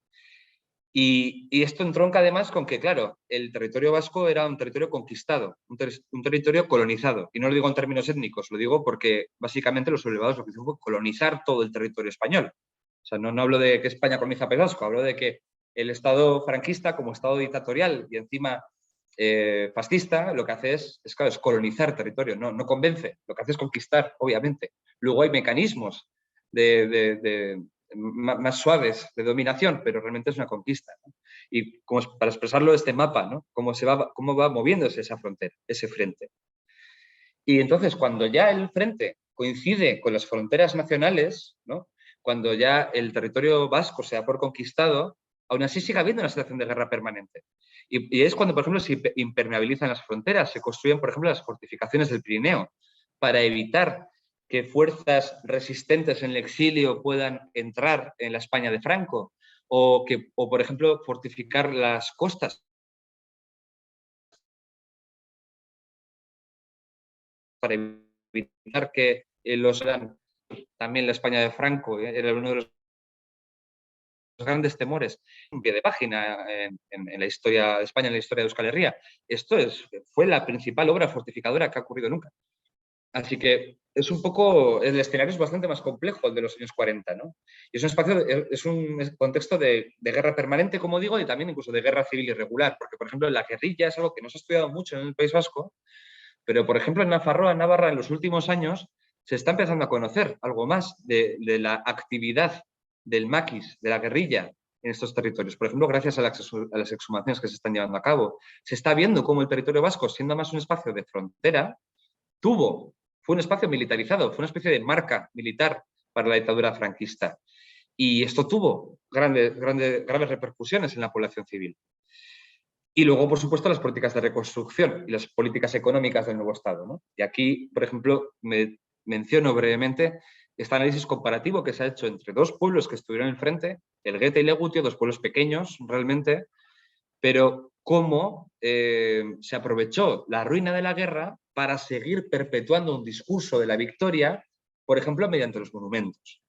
Y esto entronca además con que, claro, el territorio vasco era un territorio conquistado, un territorio colonizado. Y no lo digo en términos étnicos, lo digo porque básicamente los sublevados lo que hicieron fue colonizar todo el territorio español. O sea, no hablo de que España coloniza el País Vasco, hablo de que el Estado franquista, como Estado dictatorial y encima fascista, lo que hace claro, es colonizar territorio, no convence, lo que hace es conquistar, obviamente. Luego hay mecanismos más suaves de dominación, pero realmente es una conquista, ¿no? Y como para expresarlo este mapa, ¿no? Cómo va moviéndose esa frontera, ese frente. Y entonces, cuando ya el frente coincide con las fronteras nacionales, ¿no? Cuando ya el territorio vasco se da por conquistado, aún así sigue habiendo una situación de guerra permanente. Y es cuando, por ejemplo, se impermeabilizan las fronteras, se construyen, por ejemplo, las fortificaciones del Pirineo, para evitar que fuerzas resistentes en el exilio puedan entrar en la España de Franco, o por ejemplo, fortificar las costas para evitar que los también la España de Franco era uno de los grandes temores, un pie de página en la historia de España, en la historia de Euskal Herria. Esto fue la principal obra fortificadora que ha ocurrido nunca. Así que es un poco, el escenario es bastante más complejo el de los años 40, ¿no? Y es un espacio, es un contexto de guerra permanente, como digo, y también incluso de guerra civil irregular, porque, por ejemplo, la guerrilla es algo que no se ha estudiado mucho en el País Vasco, pero, por ejemplo, en Nafarroa, en Navarra, en los últimos años, se está empezando a conocer algo más de la actividad del maquis, de la guerrilla en estos territorios. Por ejemplo, gracias a las exhumaciones que se están llevando a cabo. Se está viendo cómo el territorio vasco, siendo más un espacio de frontera, fue un espacio militarizado, fue una especie de marca militar para la dictadura franquista. Y esto tuvo graves repercusiones en la población civil. Y luego, por supuesto, las políticas de reconstrucción y las políticas económicas del nuevo Estado, ¿no? Y aquí, por ejemplo, me menciono brevemente este análisis comparativo que se ha hecho entre dos pueblos que estuvieron enfrente, Elgeta y Legutio, dos pueblos pequeños realmente, pero cómo se aprovechó la ruina de la guerra para seguir perpetuando un discurso de la victoria, por ejemplo, mediante los monumentos,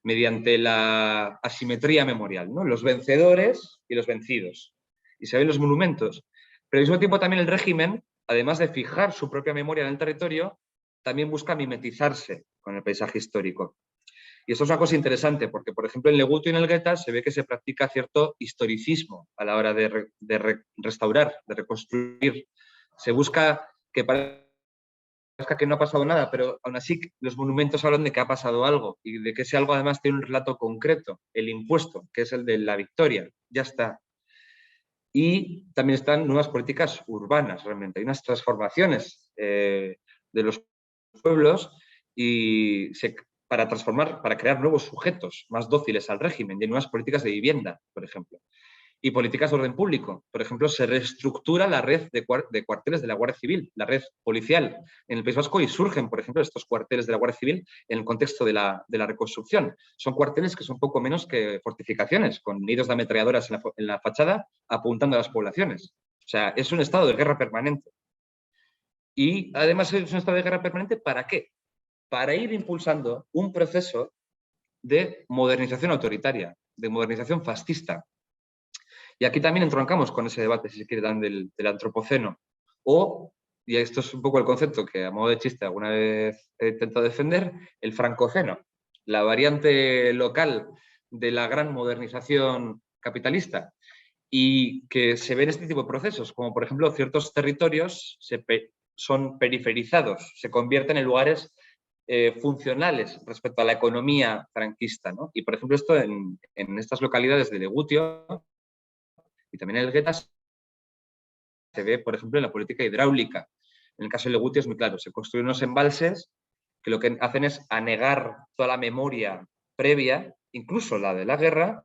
mediante la asimetría memorial, ¿no? Los vencedores y los vencidos. Y se ven los monumentos. Pero al mismo tiempo también el régimen, además de fijar su propia memoria en el territorio, también busca mimetizarse con el paisaje histórico. Y esto es una cosa interesante porque, por ejemplo, en Legutio y en Elgeta se ve que se practica cierto historicismo a la hora de restaurar, de reconstruir. Se busca que parezca que no ha pasado nada, pero aún así los monumentos hablan de que ha pasado algo y de que ese algo además tiene un relato concreto, el impuesto, que es el de la victoria. Ya está. Y también están nuevas políticas urbanas, realmente. Hay unas transformaciones de los pueblos y para transformar, para crear nuevos sujetos más dóciles al régimen y nuevas políticas de vivienda, por ejemplo. Y políticas de orden público. Por ejemplo, se reestructura la red de cuarteles de la Guardia Civil, la red policial en el País Vasco, y surgen, por ejemplo, estos cuarteles de la Guardia Civil en el contexto de la reconstrucción. Son cuarteles que son poco menos que fortificaciones, con nidos de ametralladoras en la fachada apuntando a las poblaciones. O sea, es un estado de guerra permanente. Y además es un estado de guerra permanente, ¿para qué? Para ir impulsando un proceso de modernización autoritaria, de modernización fascista. Y aquí también entroncamos con ese debate, si se quiere, del antropoceno. O, y esto es un poco el concepto que a modo de chiste alguna vez he intentado defender, el francoceno, la variante local de la gran modernización capitalista, y que se ven este tipo de procesos, como por ejemplo ciertos territorios son periferizados, se convierten en lugares funcionales respecto a la economía franquista, ¿no? Y por ejemplo esto en estas localidades de Legutio y también en Elgeta se ve, por ejemplo, en la política hidráulica. En el caso de Legutio es muy claro, se construyen unos embalses que lo que hacen es anegar toda la memoria previa, incluso la de la guerra,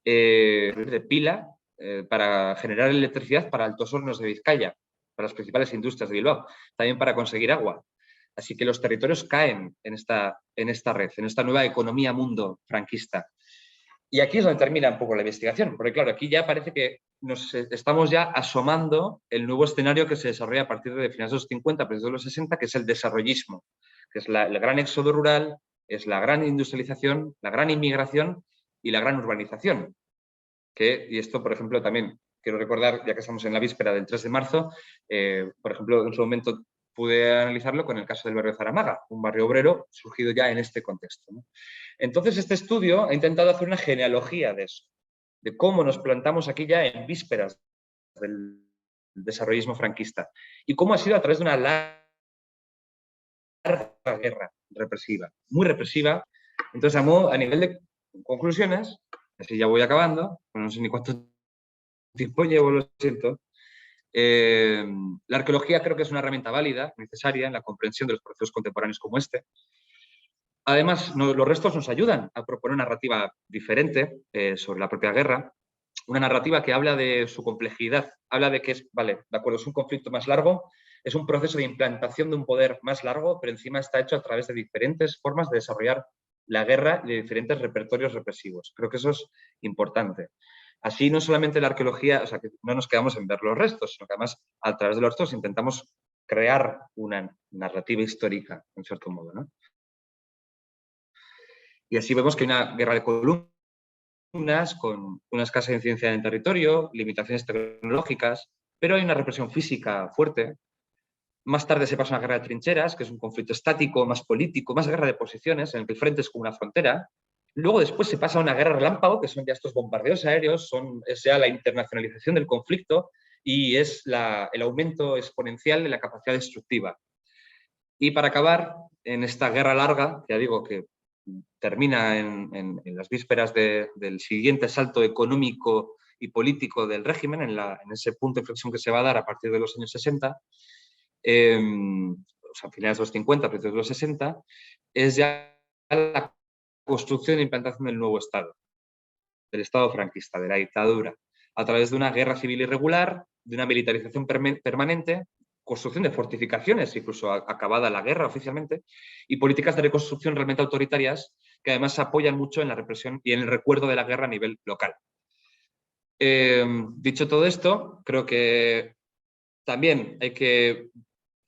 de pila para generar electricidad para Altos Hornos de Vizcaya, para las principales industrias de Bilbao, también para conseguir agua. Así que los territorios caen en esta red, en esta nueva economía mundo franquista. Y aquí es donde termina un poco la investigación, porque claro, aquí ya parece que nos estamos ya asomando el nuevo escenario que se desarrolla a partir de finales de los 50, principios de los 60, que es el desarrollismo, que es el gran éxodo rural, es la gran industrialización, la gran inmigración y la gran urbanización. y esto, por ejemplo, también quiero recordar, ya que estamos en la víspera del 3 de marzo, por ejemplo, en su momento pude analizarlo con el caso del barrio Zaramaga, un barrio obrero surgido ya en este contexto, ¿no? Entonces, este estudio ha intentado hacer una genealogía de eso, de cómo nos plantamos aquí ya en vísperas del desarrollismo franquista y cómo ha sido a través de una larga guerra represiva, muy represiva. Entonces, a nivel de conclusiones, así ya voy acabando, no sé ni cuánto tiempo llevo, lo siento. La arqueología creo que es una herramienta válida, necesaria en la comprensión de los procesos contemporáneos como este. Además, los restos nos ayudan a proponer una narrativa diferente sobre la propia guerra, una narrativa que habla de su complejidad, habla de que es, vale, de acuerdo, es un conflicto más largo, es un proceso de implantación de un poder más largo, pero encima está hecho a través de diferentes formas de desarrollar la guerra y de diferentes repertorios represivos. Creo que eso es importante. Así, no solamente la arqueología, o sea, que no nos quedamos en ver los restos, sino que además, a través de los restos, intentamos crear una narrativa histórica, en cierto modo, ¿no? Y así vemos que hay una guerra de columnas con una escasa incidencia en el territorio, limitaciones tecnológicas, pero hay una represión física fuerte. Más tarde se pasa a una guerra de trincheras, que es un conflicto estático, más político, más guerra de posiciones, en el que el frente es como una frontera. Luego después se pasa a una guerra relámpago, que son ya estos bombardeos aéreos, es ya la internacionalización del conflicto y es el aumento exponencial de la capacidad destructiva. Y para acabar, en esta guerra larga, ya digo que termina en las vísperas del siguiente salto económico y político del régimen, en ese punto de inflexión que se va a dar a partir de los años 60, o sea, a finales de los 50, principios de los 60, es ya la construcción e implantación del nuevo Estado, del Estado franquista, de la dictadura, a través de una guerra civil irregular, de una militarización permanente, construcción de fortificaciones, incluso acabada la guerra oficialmente, y políticas de reconstrucción realmente autoritarias que además se apoyan mucho en la represión y en el recuerdo de la guerra a nivel local. Dicho todo esto, creo que también hay que,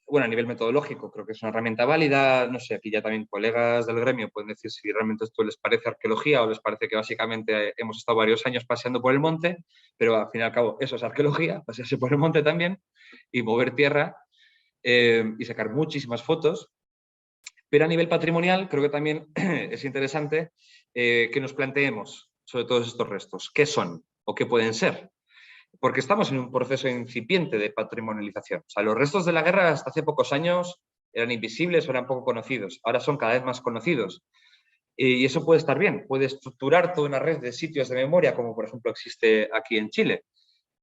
bueno, a nivel metodológico, creo que es una herramienta válida. No sé, aquí ya también colegas del gremio pueden decir si realmente esto les parece arqueología o les parece que básicamente hemos estado varios años paseando por el monte, pero al fin y al cabo eso es arqueología, pasearse por el monte también y mover tierra y sacar muchísimas fotos. Pero a nivel patrimonial creo que también es interesante que nos planteemos sobre todos estos restos. ¿Qué son o qué pueden ser? Porque estamos en un proceso incipiente de patrimonialización. O sea, los restos de la guerra hasta hace pocos años eran invisibles o eran poco conocidos. Ahora son cada vez más conocidos. Y eso puede estar bien. Puede estructurar toda una red de sitios de memoria, como por ejemplo existe aquí en Chile.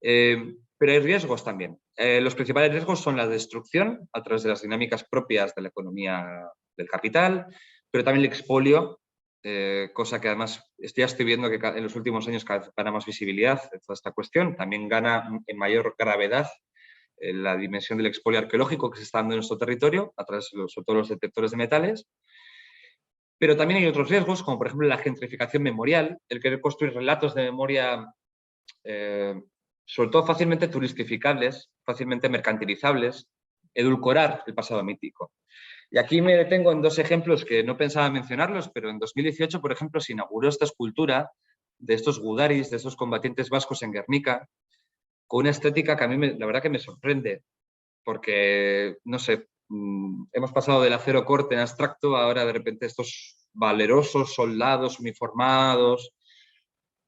Pero hay riesgos también. Los principales riesgos son la destrucción a través de las dinámicas propias de la economía del capital, pero también el expolio, cosa que además ya estoy viendo que en los últimos años cada vez gana más visibilidad toda esta cuestión. También gana en mayor gravedad la dimensión del expolio arqueológico que se está dando en nuestro territorio, a través de sobre todo los detectores de metales. Pero también hay otros riesgos, como por ejemplo la gentrificación memorial, el querer construir relatos de memoria sobre todo fácilmente turistificables, fácilmente mercantilizables, edulcorar el pasado mítico. Y aquí me detengo en dos ejemplos que no pensaba mencionarlos, pero en 2018, por ejemplo, se inauguró esta escultura de estos gudaris, de estos combatientes vascos en Guernica, con una estética que a mí la verdad que me sorprende, porque, no sé, hemos pasado del acero corte en abstracto a ahora de repente estos valerosos soldados uniformados,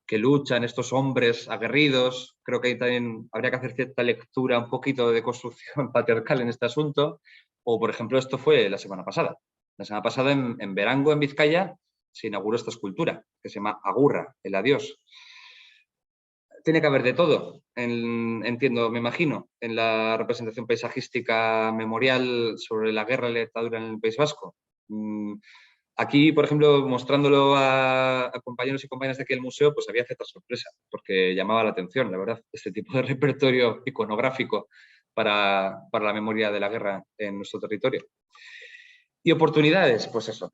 que luchan, estos hombres aguerridos. Creo que ahí también habría que hacer cierta lectura, un poquito de construcción patriarcal en este asunto. O, por ejemplo, esto fue la semana pasada. La semana pasada en Verango, en Vizcaya, se inauguró esta escultura, que se llama Agurra, el adiós. Tiene que haber de todo, entiendo, me imagino, en la representación paisajística memorial sobre la guerra y la dictadura en el País Vasco. Aquí, por ejemplo, mostrándolo a compañeros y compañeras de aquí del museo, pues había cierta sorpresa, porque llamaba la atención, la verdad, este tipo de repertorio iconográfico para la memoria de la guerra en nuestro territorio. Y oportunidades, pues eso,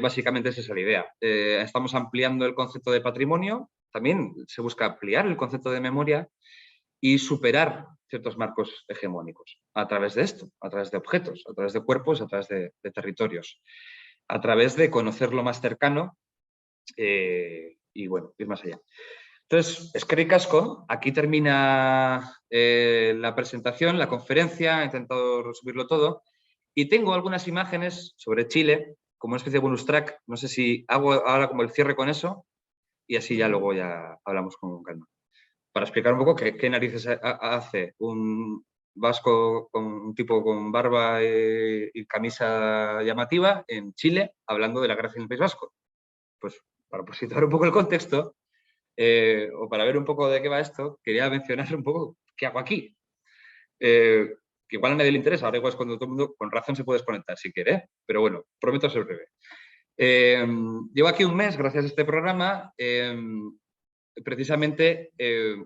básicamente esa es la idea. Estamos ampliando el concepto de patrimonio, también se busca ampliar el concepto de memoria y superar ciertos marcos hegemónicos a través de esto, a través de objetos, a través de cuerpos, a través de territorios, a través de conocer lo más cercano y, bueno, ir más allá. Entonces, eskerrik asko, aquí termina la presentación, la conferencia, he intentado resumirlo todo y tengo algunas imágenes sobre Chile, como una especie de bonus track, no sé si hago ahora como el cierre con eso y así ya luego ya hablamos con calma. Para explicar un poco qué narices hace un vasco, un tipo con barba y camisa llamativa en Chile, hablando de la guerra civil en el País Vasco. Pues para situar un poco el contexto, o para ver un poco de qué va esto, quería mencionar un poco qué hago aquí. Que igual a nadie le interesa, ahora igual es cuando todo el mundo con razón se puede desconectar si quiere, ¿eh? Pero bueno, prometo ser breve. Llevo aquí un mes gracias a este programa, precisamente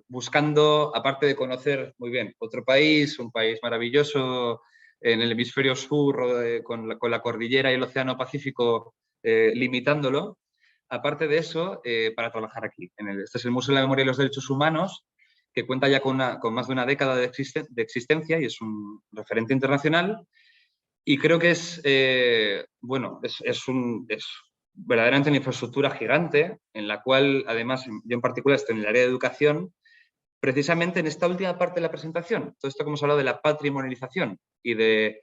buscando, aparte de conocer muy bien otro país, un país maravilloso en el hemisferio sur, con la cordillera y el océano Pacífico limitándolo, aparte de eso, para trabajar aquí. Este es el Museo de la Memoria y los Derechos Humanos, que cuenta ya con más de una década de existencia y es un referente internacional. Y creo que es, bueno, es verdaderamente una infraestructura gigante en la cual, además, yo en particular estoy en el área de educación, precisamente en esta última parte de la presentación, todo esto que hemos hablado de la patrimonialización y de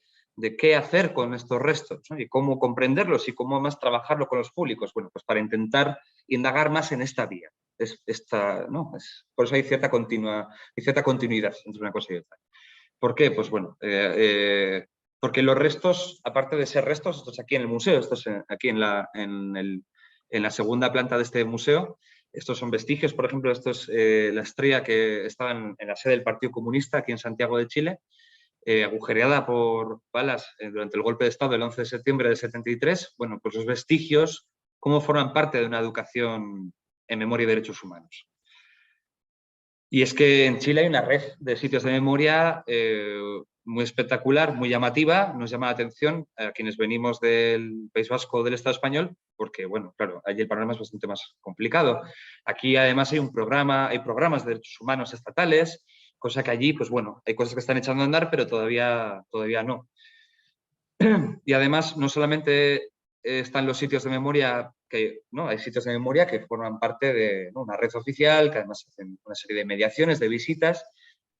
qué hacer con estos restos, ¿no? Y cómo comprenderlos y cómo más trabajarlo con los públicos. Bueno, pues para intentar indagar más en esta vía. Por eso hay cierta continuidad entre una cosa y otra. ¿Por qué? Pues bueno, porque los restos, aparte de ser restos, estos aquí en el museo, estos aquí en la segunda planta de este museo, estos son vestigios, por ejemplo, esto es la estrella que estaba en la sede del Partido Comunista aquí en Santiago de Chile, agujereada por balas durante el golpe de Estado del 11 de septiembre del 73. Bueno, pues los vestigios, cómo forman parte de una educación en memoria y derechos humanos. Y es que en Chile hay una red de sitios de memoria muy espectacular, muy llamativa. Nos llama la atención a quienes venimos del País Vasco o del Estado español, porque, bueno, claro, allí el panorama es bastante más complicado. Aquí, además, hay programas de derechos humanos estatales, cosa que allí, pues bueno, hay cosas que están echando a andar, pero todavía no. Y además, no solamente están los sitios de memoria, hay sitios de memoria que forman parte de una red oficial, que además hacen una serie de mediaciones, de visitas,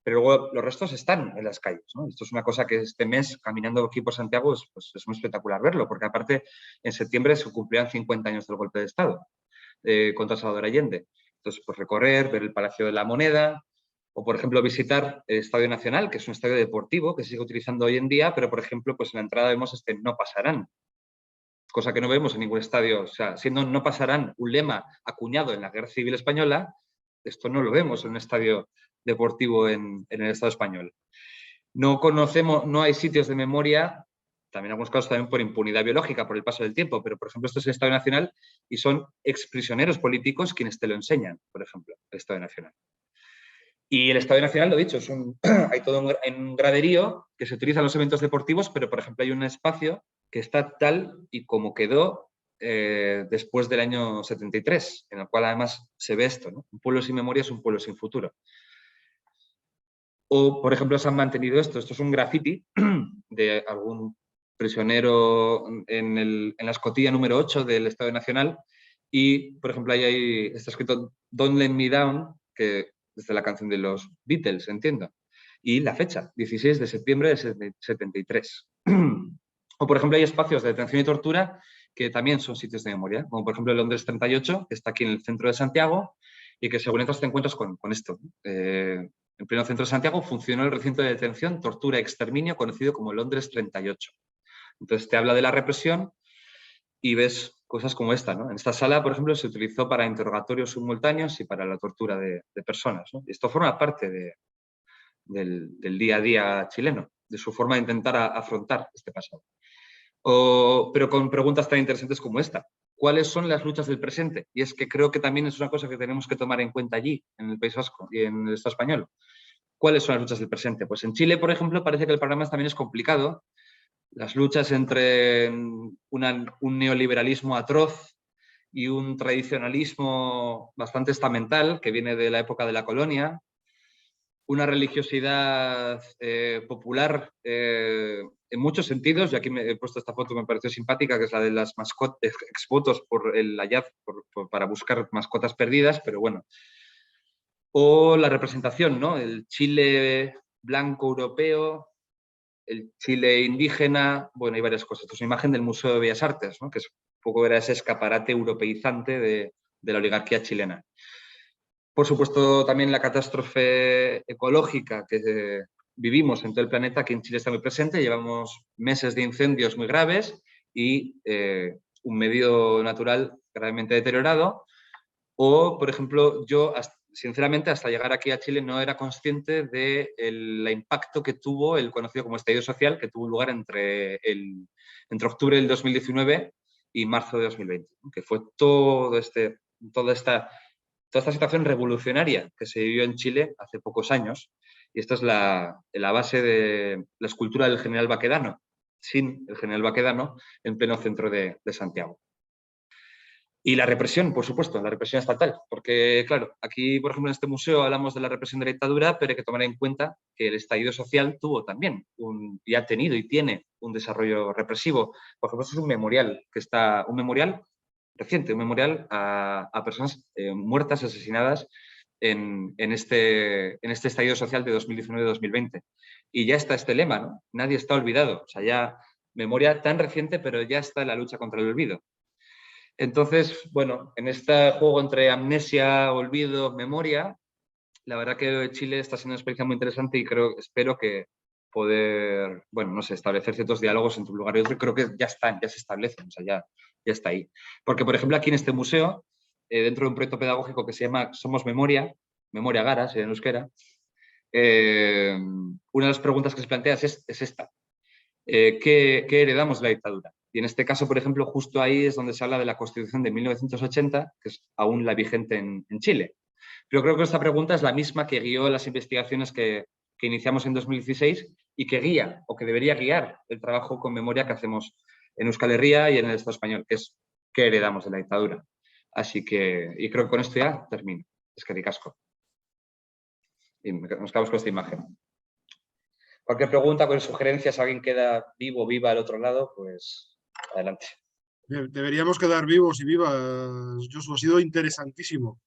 pero luego los restos están en las calles, ¿no? Esto es una cosa que este mes, caminando aquí por Santiago, pues es muy espectacular verlo, porque aparte en septiembre se cumplían 50 años del golpe de Estado contra Salvador Allende. Entonces, pues recorrer, ver el Palacio de la Moneda, o, por ejemplo, visitar el Estadio Nacional, que es un estadio deportivo que se sigue utilizando hoy en día, pero, por ejemplo, pues en la entrada vemos no pasarán, cosa que no vemos en ningún estadio. O sea, siendo no pasarán un lema acuñado en la Guerra Civil Española, esto no lo vemos en un estadio deportivo en el Estado español. No hay sitios de memoria, también en algunos casos también por impunidad biológica, por el paso del tiempo, pero, por ejemplo, esto es el Estadio Nacional y son exprisioneros políticos quienes te lo enseñan, por ejemplo, el Estadio Nacional. Y el Estadio Nacional, lo dicho, hay todo un graderío que se utiliza en los eventos deportivos, pero, por ejemplo, hay un espacio que está tal y como quedó después del año 73, en el cual además se ve esto, ¿no? Un pueblo sin memoria es un pueblo sin futuro. O, por ejemplo, se han mantenido esto es un graffiti de algún prisionero en la escotilla número 8 del Estadio Nacional y, por ejemplo, ahí está escrito Don't Let Me Down, que desde la canción de los Beatles, entiendo. Y la fecha, 16 de septiembre de 73. O, por ejemplo, hay espacios de detención y tortura que también son sitios de memoria, como por ejemplo el Londres 38, que está aquí en el centro de Santiago y que según entras te encuentras con esto. En pleno centro de Santiago funcionó el recinto de detención, tortura y exterminio conocido como Londres 38. Entonces te habla de la represión y ves cosas como esta, ¿no? En esta sala, por ejemplo, se utilizó para interrogatorios simultáneos y para la tortura de personas, ¿no? Esto forma parte del día a día chileno, de su forma de intentar afrontar este pasado. Pero con preguntas tan interesantes como esta. ¿Cuáles son las luchas del presente? Y es que creo que también es una cosa que tenemos que tomar en cuenta allí, en el País Vasco y en el Estado español. ¿Cuáles son las luchas del presente? Pues en Chile, por ejemplo, parece que el panorama también es complicado. Las luchas entre un neoliberalismo atroz y un tradicionalismo bastante estamental que viene de la época de la colonia, una religiosidad popular en muchos sentidos, y aquí me he puesto esta foto, me pareció simpática, que es la de las mascotas, exvotos por el Ayaz, para buscar mascotas perdidas, pero bueno, O la representación, ¿no? El Chile blanco europeo, el Chile indígena, bueno, hay varias cosas. Entonces, una imagen del Museo de Bellas Artes, ¿no? Que es un poco era ese escaparate europeizante de la oligarquía chilena. Por supuesto, también la catástrofe ecológica que vivimos en todo el planeta, aquí en Chile está muy presente. Llevamos meses de incendios muy graves y un medio natural gravemente deteriorado. O, por ejemplo, yo, sinceramente, hasta llegar aquí a Chile no era consciente del impacto que tuvo el conocido como estallido social, que tuvo lugar entre octubre del 2019 y marzo de 2020, que fue toda esta situación revolucionaria que se vivió en Chile hace pocos años. Y esta es la base de la escultura del general Baquedano, sin el general Baquedano, en pleno centro de Santiago. Y la represión, por supuesto, la represión estatal, porque, claro, aquí, por ejemplo, en este museo hablamos de la represión de la dictadura, pero hay que tomar en cuenta que el estallido social tuvo también, y ha tenido y tiene un desarrollo represivo. Por ejemplo, es un memorial un memorial reciente, un memorial a personas muertas, asesinadas en este estallido social de 2019-2020. Y ya está este lema, ¿no? Nadie está olvidado. O sea, ya memoria tan reciente, pero ya está la lucha contra el olvido. Entonces, bueno, en este juego entre amnesia, olvido, memoria, la verdad que Chile está siendo una experiencia muy interesante y espero que poder, bueno, no sé, establecer ciertos diálogos entre un lugar y otro, y creo que ya se establecen, o sea, ya está ahí. Porque, por ejemplo, aquí en este museo, dentro de un proyecto pedagógico que se llama Somos Memoria, Memoria Gara, en euskera, una de las preguntas que se plantea es esta. ¿Qué heredamos de la dictadura? Y en este caso, por ejemplo, justo ahí es donde se habla de la Constitución de 1980, que es aún la vigente en Chile. Pero creo que esta pregunta es la misma que guió las investigaciones que iniciamos en 2016 y que guía o que debería guiar el trabajo con memoria que hacemos en Euskal Herria y en el Estado español, que es qué heredamos de la dictadura. Así que, y creo que con esto ya termino. Es que ricasco. Y nos quedamos con esta imagen. Cualquier pregunta, cualquier sugerencia, si alguien queda vivo o viva al otro lado, pues adelante. Deberíamos quedar vivos y vivas, Josu. Ha sido interesantísimo.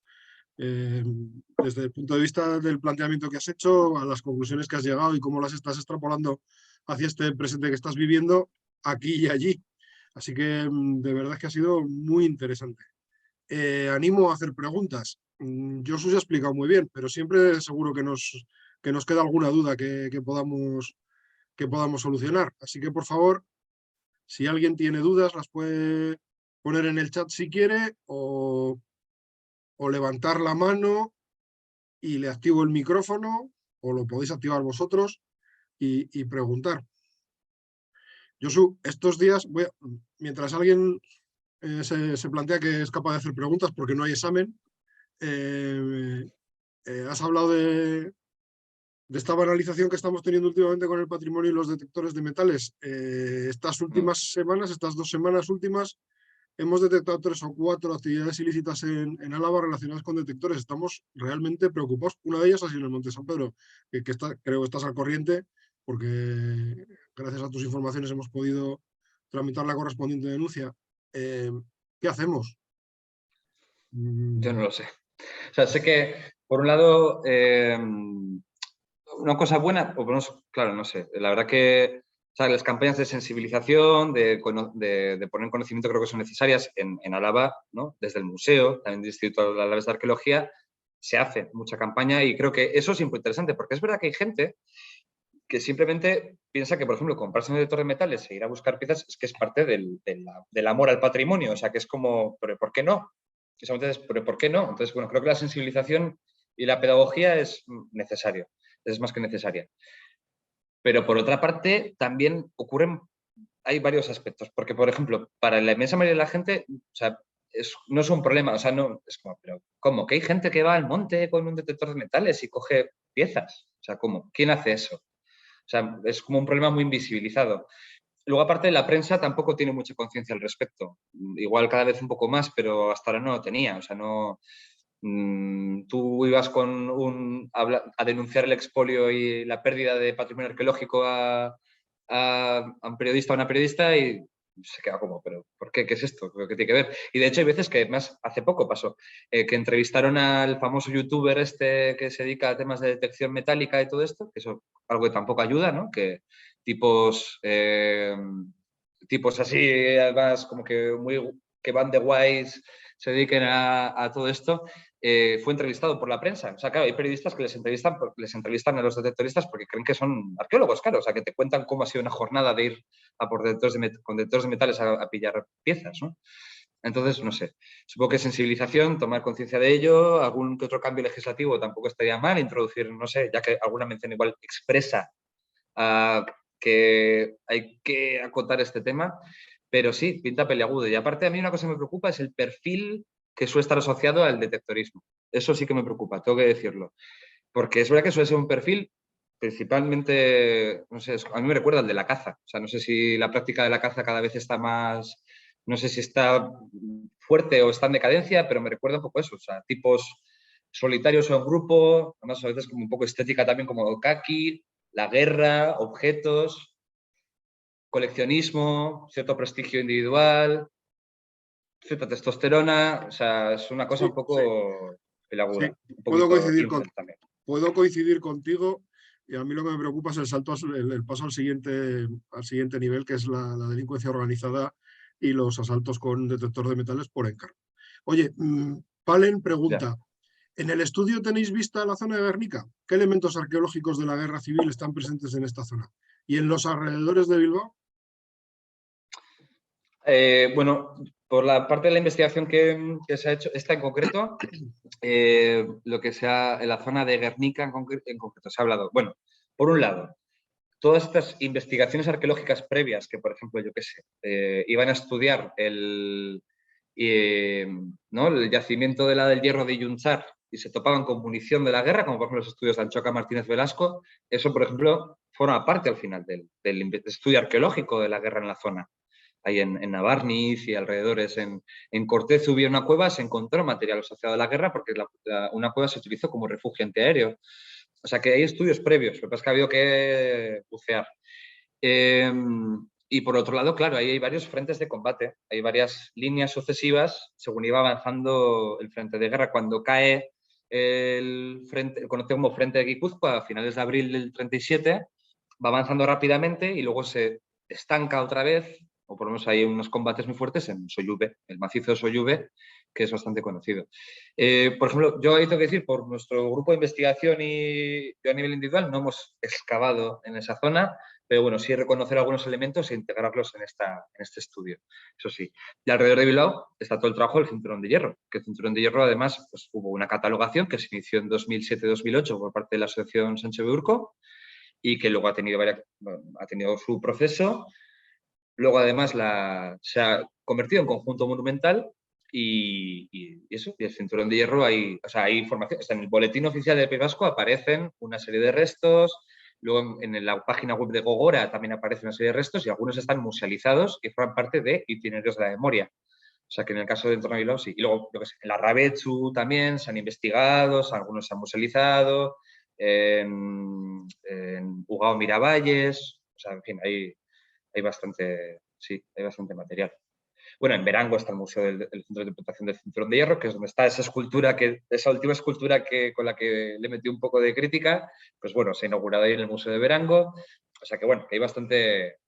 Desde el punto de vista del planteamiento que has hecho, a las conclusiones que has llegado y cómo las estás extrapolando hacia este presente que estás viviendo aquí y allí. Así que de verdad que ha sido muy interesante. Animo a hacer preguntas. Josu se ha explicado muy bien, pero siempre seguro que nos queda alguna duda que podamos solucionar. Así que, por favor, si alguien tiene dudas, las puede poner en el chat si quiere o levantar la mano y le activo el micrófono o lo podéis activar vosotros y preguntar. Josu, estos días, mientras alguien se plantea que es capaz de hacer preguntas porque no hay examen, has hablado de esta banalización que estamos teniendo últimamente con el patrimonio y los detectores de metales. Estas últimas semanas, estas 2 semanas últimas, hemos detectado 3 o 4 actividades ilícitas en Álava relacionadas con detectores. Estamos realmente preocupados. Una de ellas ha sido en el Monte San Pedro, creo que estás al corriente, porque gracias a tus informaciones hemos podido tramitar la correspondiente denuncia. ¿Qué hacemos? Yo no lo sé. O sea, sé que, por un lado, una cosa buena, o claro, no sé. La verdad que las campañas de sensibilización, de poner en conocimiento, creo que son necesarias en Álava, ¿no? Desde el museo, también del Instituto de Alaves de Arqueología, se hace mucha campaña y creo que eso es muy interesante, porque es verdad que hay gente que simplemente piensa que, por ejemplo, comprarse un detector de metales e ir a buscar piezas es que es parte del amor al patrimonio, o sea, que es como, ¿pero por qué no? Entonces, ¿pero por qué no? Entonces, bueno, creo que la sensibilización y la pedagogía es necesario, es más que necesaria. Pero por otra parte, también hay varios aspectos, porque, por ejemplo, para la inmensa mayoría de la gente, o sea, no es un problema, o sea, no, es como, pero ¿cómo? ¿Que hay gente que va al monte con un detector de metales y coge piezas? O sea, ¿cómo? ¿Quién hace eso? O sea, es como un problema muy invisibilizado. Luego, aparte, la prensa tampoco tiene mucha conciencia al respecto. Igual cada vez un poco más, pero hasta ahora no lo tenía. O sea, no... tú ibas a denunciar el expolio y la pérdida de patrimonio arqueológico a un periodista o una periodista y se queda como, pero ¿por qué? ¿Qué es esto? ¿Qué tiene que ver? Y de hecho hay veces que, más hace poco pasó, que entrevistaron al famoso youtuber este que se dedica a temas de detección metálica y todo esto, que eso algo que tampoco ayuda, ¿no? Que tipos, tipos así, además como que que van de guays, se dediquen a todo esto, fue entrevistado por la prensa. O sea, claro, hay periodistas que les entrevistan a los detectoristas porque creen que son arqueólogos, claro, o sea, que te cuentan cómo ha sido una jornada de ir a por con detectores de metales a pillar piezas, ¿no? Entonces, no sé, supongo que sensibilización, tomar conciencia de ello, algún que otro cambio legislativo tampoco estaría mal, introducir, no sé, ya que alguna mención igual expresa que hay que acotar este tema, pero sí, pinta peliagudo. Y aparte a mí una cosa que me preocupa es el perfil que suele estar asociado al detectorismo. Eso sí que me preocupa, tengo que decirlo. Porque es verdad que suele ser un perfil principalmente, no sé, a mí me recuerda al de la caza. O sea, no sé si la práctica de la caza cada vez está más, no sé si está fuerte o está en decadencia, pero me recuerda un poco eso. O sea, tipos solitarios o en grupo, además a veces como un poco estética también como kaki, la guerra, objetos, coleccionismo, cierto prestigio individual, cierta testosterona, o sea, es una cosa Sí, un poco sí, sí. pelaguda, un Puedo poquito coincidir, incel también. puedo coincidir contigo y a mí lo que me preocupa es el salto, el paso al siguiente nivel, que es la delincuencia organizada y los asaltos con detector de metales por encargo. Oye, Palen Ya. pregunta, ¿en el estudio tenéis vista la zona de Guernica? ¿Qué elementos arqueológicos de la guerra civil están presentes en esta zona? ¿Y en los alrededores de Bilbao? Bueno, por la parte de la investigación que se ha hecho, esta en concreto, lo que sea en la zona de Guernica en concreto se ha hablado. Bueno, por un lado, todas estas investigaciones arqueológicas previas que, por ejemplo, yo qué sé, iban a estudiar eh, ¿no? el yacimiento de la del Hierro de Yunchar y se topaban con munición de la guerra, como por ejemplo los estudios de Anchoca Martínez Velasco, eso, por ejemplo, forma parte al final del estudio arqueológico de la guerra en la zona. Ahí en Navarniz y alrededores. En Cortez hubo una cueva, se encontró material asociado a la guerra porque una cueva se utilizó como refugio antiaéreo. O sea que hay estudios previos, lo que pasa es que ha habido que bucear. Y por otro lado, claro, ahí hay varios frentes de combate, hay varias líneas sucesivas según iba avanzando el frente de guerra. Cuando cae el conocido como Frente de Guipúzcoa a finales de abril del 37, va avanzando rápidamente y luego se estanca otra vez, o por lo menos hay unos combates muy fuertes en Soyuve, el macizo de Soyuve, que es bastante conocido. Por ejemplo, yo tengo que decir, por nuestro grupo de investigación y yo a nivel individual no hemos excavado en esa zona, pero bueno, sí reconocer algunos elementos e integrarlos en este estudio, eso sí. Y alrededor de Bilbao está todo el trabajo del Cinturón de Hierro, que el Cinturón de Hierro además pues, hubo una catalogación que se inició en 2007-2008 por parte de la Asociación Sánchez de Urco y que luego ha tenido su proceso. Luego además se ha convertido en conjunto monumental y eso, y el Cinturón de Hierro hay información, en el boletín oficial del País Vasco aparecen una serie de restos, luego en la página web de Gogora también aparece una serie de restos y algunos están musealizados y forman parte de itinerarios de la memoria. O sea que en el caso de Entorno Bilbao sí. Y luego, yo qué sé, en la Rabechu también se han investigado, algunos se han musealizado, en Ugao Miravalles, o sea, en fin, hay bastante, sí, hay bastante material. Bueno, en Verango está el Museo del Centro de Interpretación del Cinturón de Hierro, que es donde está esa escultura, esa última escultura con la que le metí un poco de crítica, pues bueno, se ha inaugurado ahí en el Museo de Verango. O sea que bueno, que hay bastante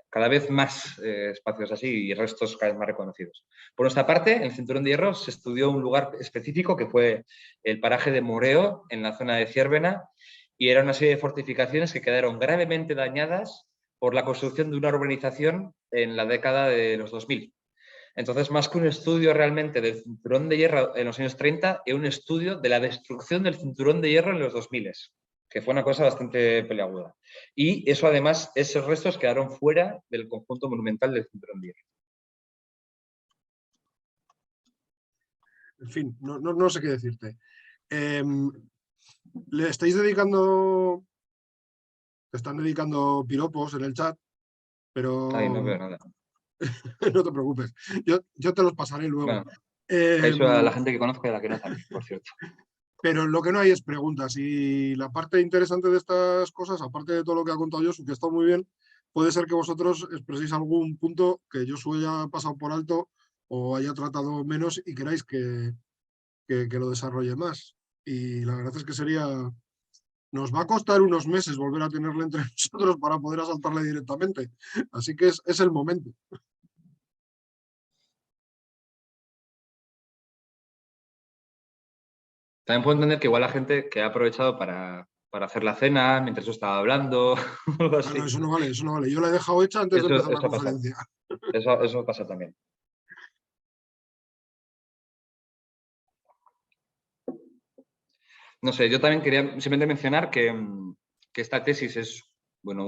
cada vez más espacios así y restos cada vez más reconocidos. Por nuestra parte, en el Cinturón de Hierro se estudió un lugar específico que fue el paraje de Moreo, en la zona de Ciérvena, y era una serie de fortificaciones que quedaron gravemente dañadas por la construcción de una urbanización en la década de los 2000. Entonces, más que un estudio realmente del cinturón de hierro en los años 30, es un estudio de la destrucción del cinturón de hierro en los 2000, que fue una cosa bastante peliaguda. Y eso, además, esos restos quedaron fuera del conjunto monumental del cinturón de hierro. En fin, no sé qué decirte. Le estáis dedicando, te están dedicando piropos en el chat, Ay, no pero veo nada. no te preocupes, yo te los pasaré luego. Bueno, Eh, eso a la gente que conozco y a la que no también, por cierto. pero lo que no hay es preguntas y la parte interesante de estas cosas, aparte de todo lo que ha contado Josu, que está muy bien, puede ser que vosotros expreséis algún punto que yo haya pasado por alto o haya tratado menos y queráis que lo desarrolle más. Y la verdad es que nos va a costar unos meses volver a tenerle entre nosotros para poder asaltarle directamente. Así que es el momento. También puedo entender que igual la gente que ha aprovechado para hacer la cena mientras yo estaba hablando, o algo Ah, no, así. eso no vale, eso no vale. Yo la he dejado hecha antes de empezar la Eso pasa. conferencia. Eso pasa también. No sé, yo también quería simplemente mencionar que esta tesis es, bueno,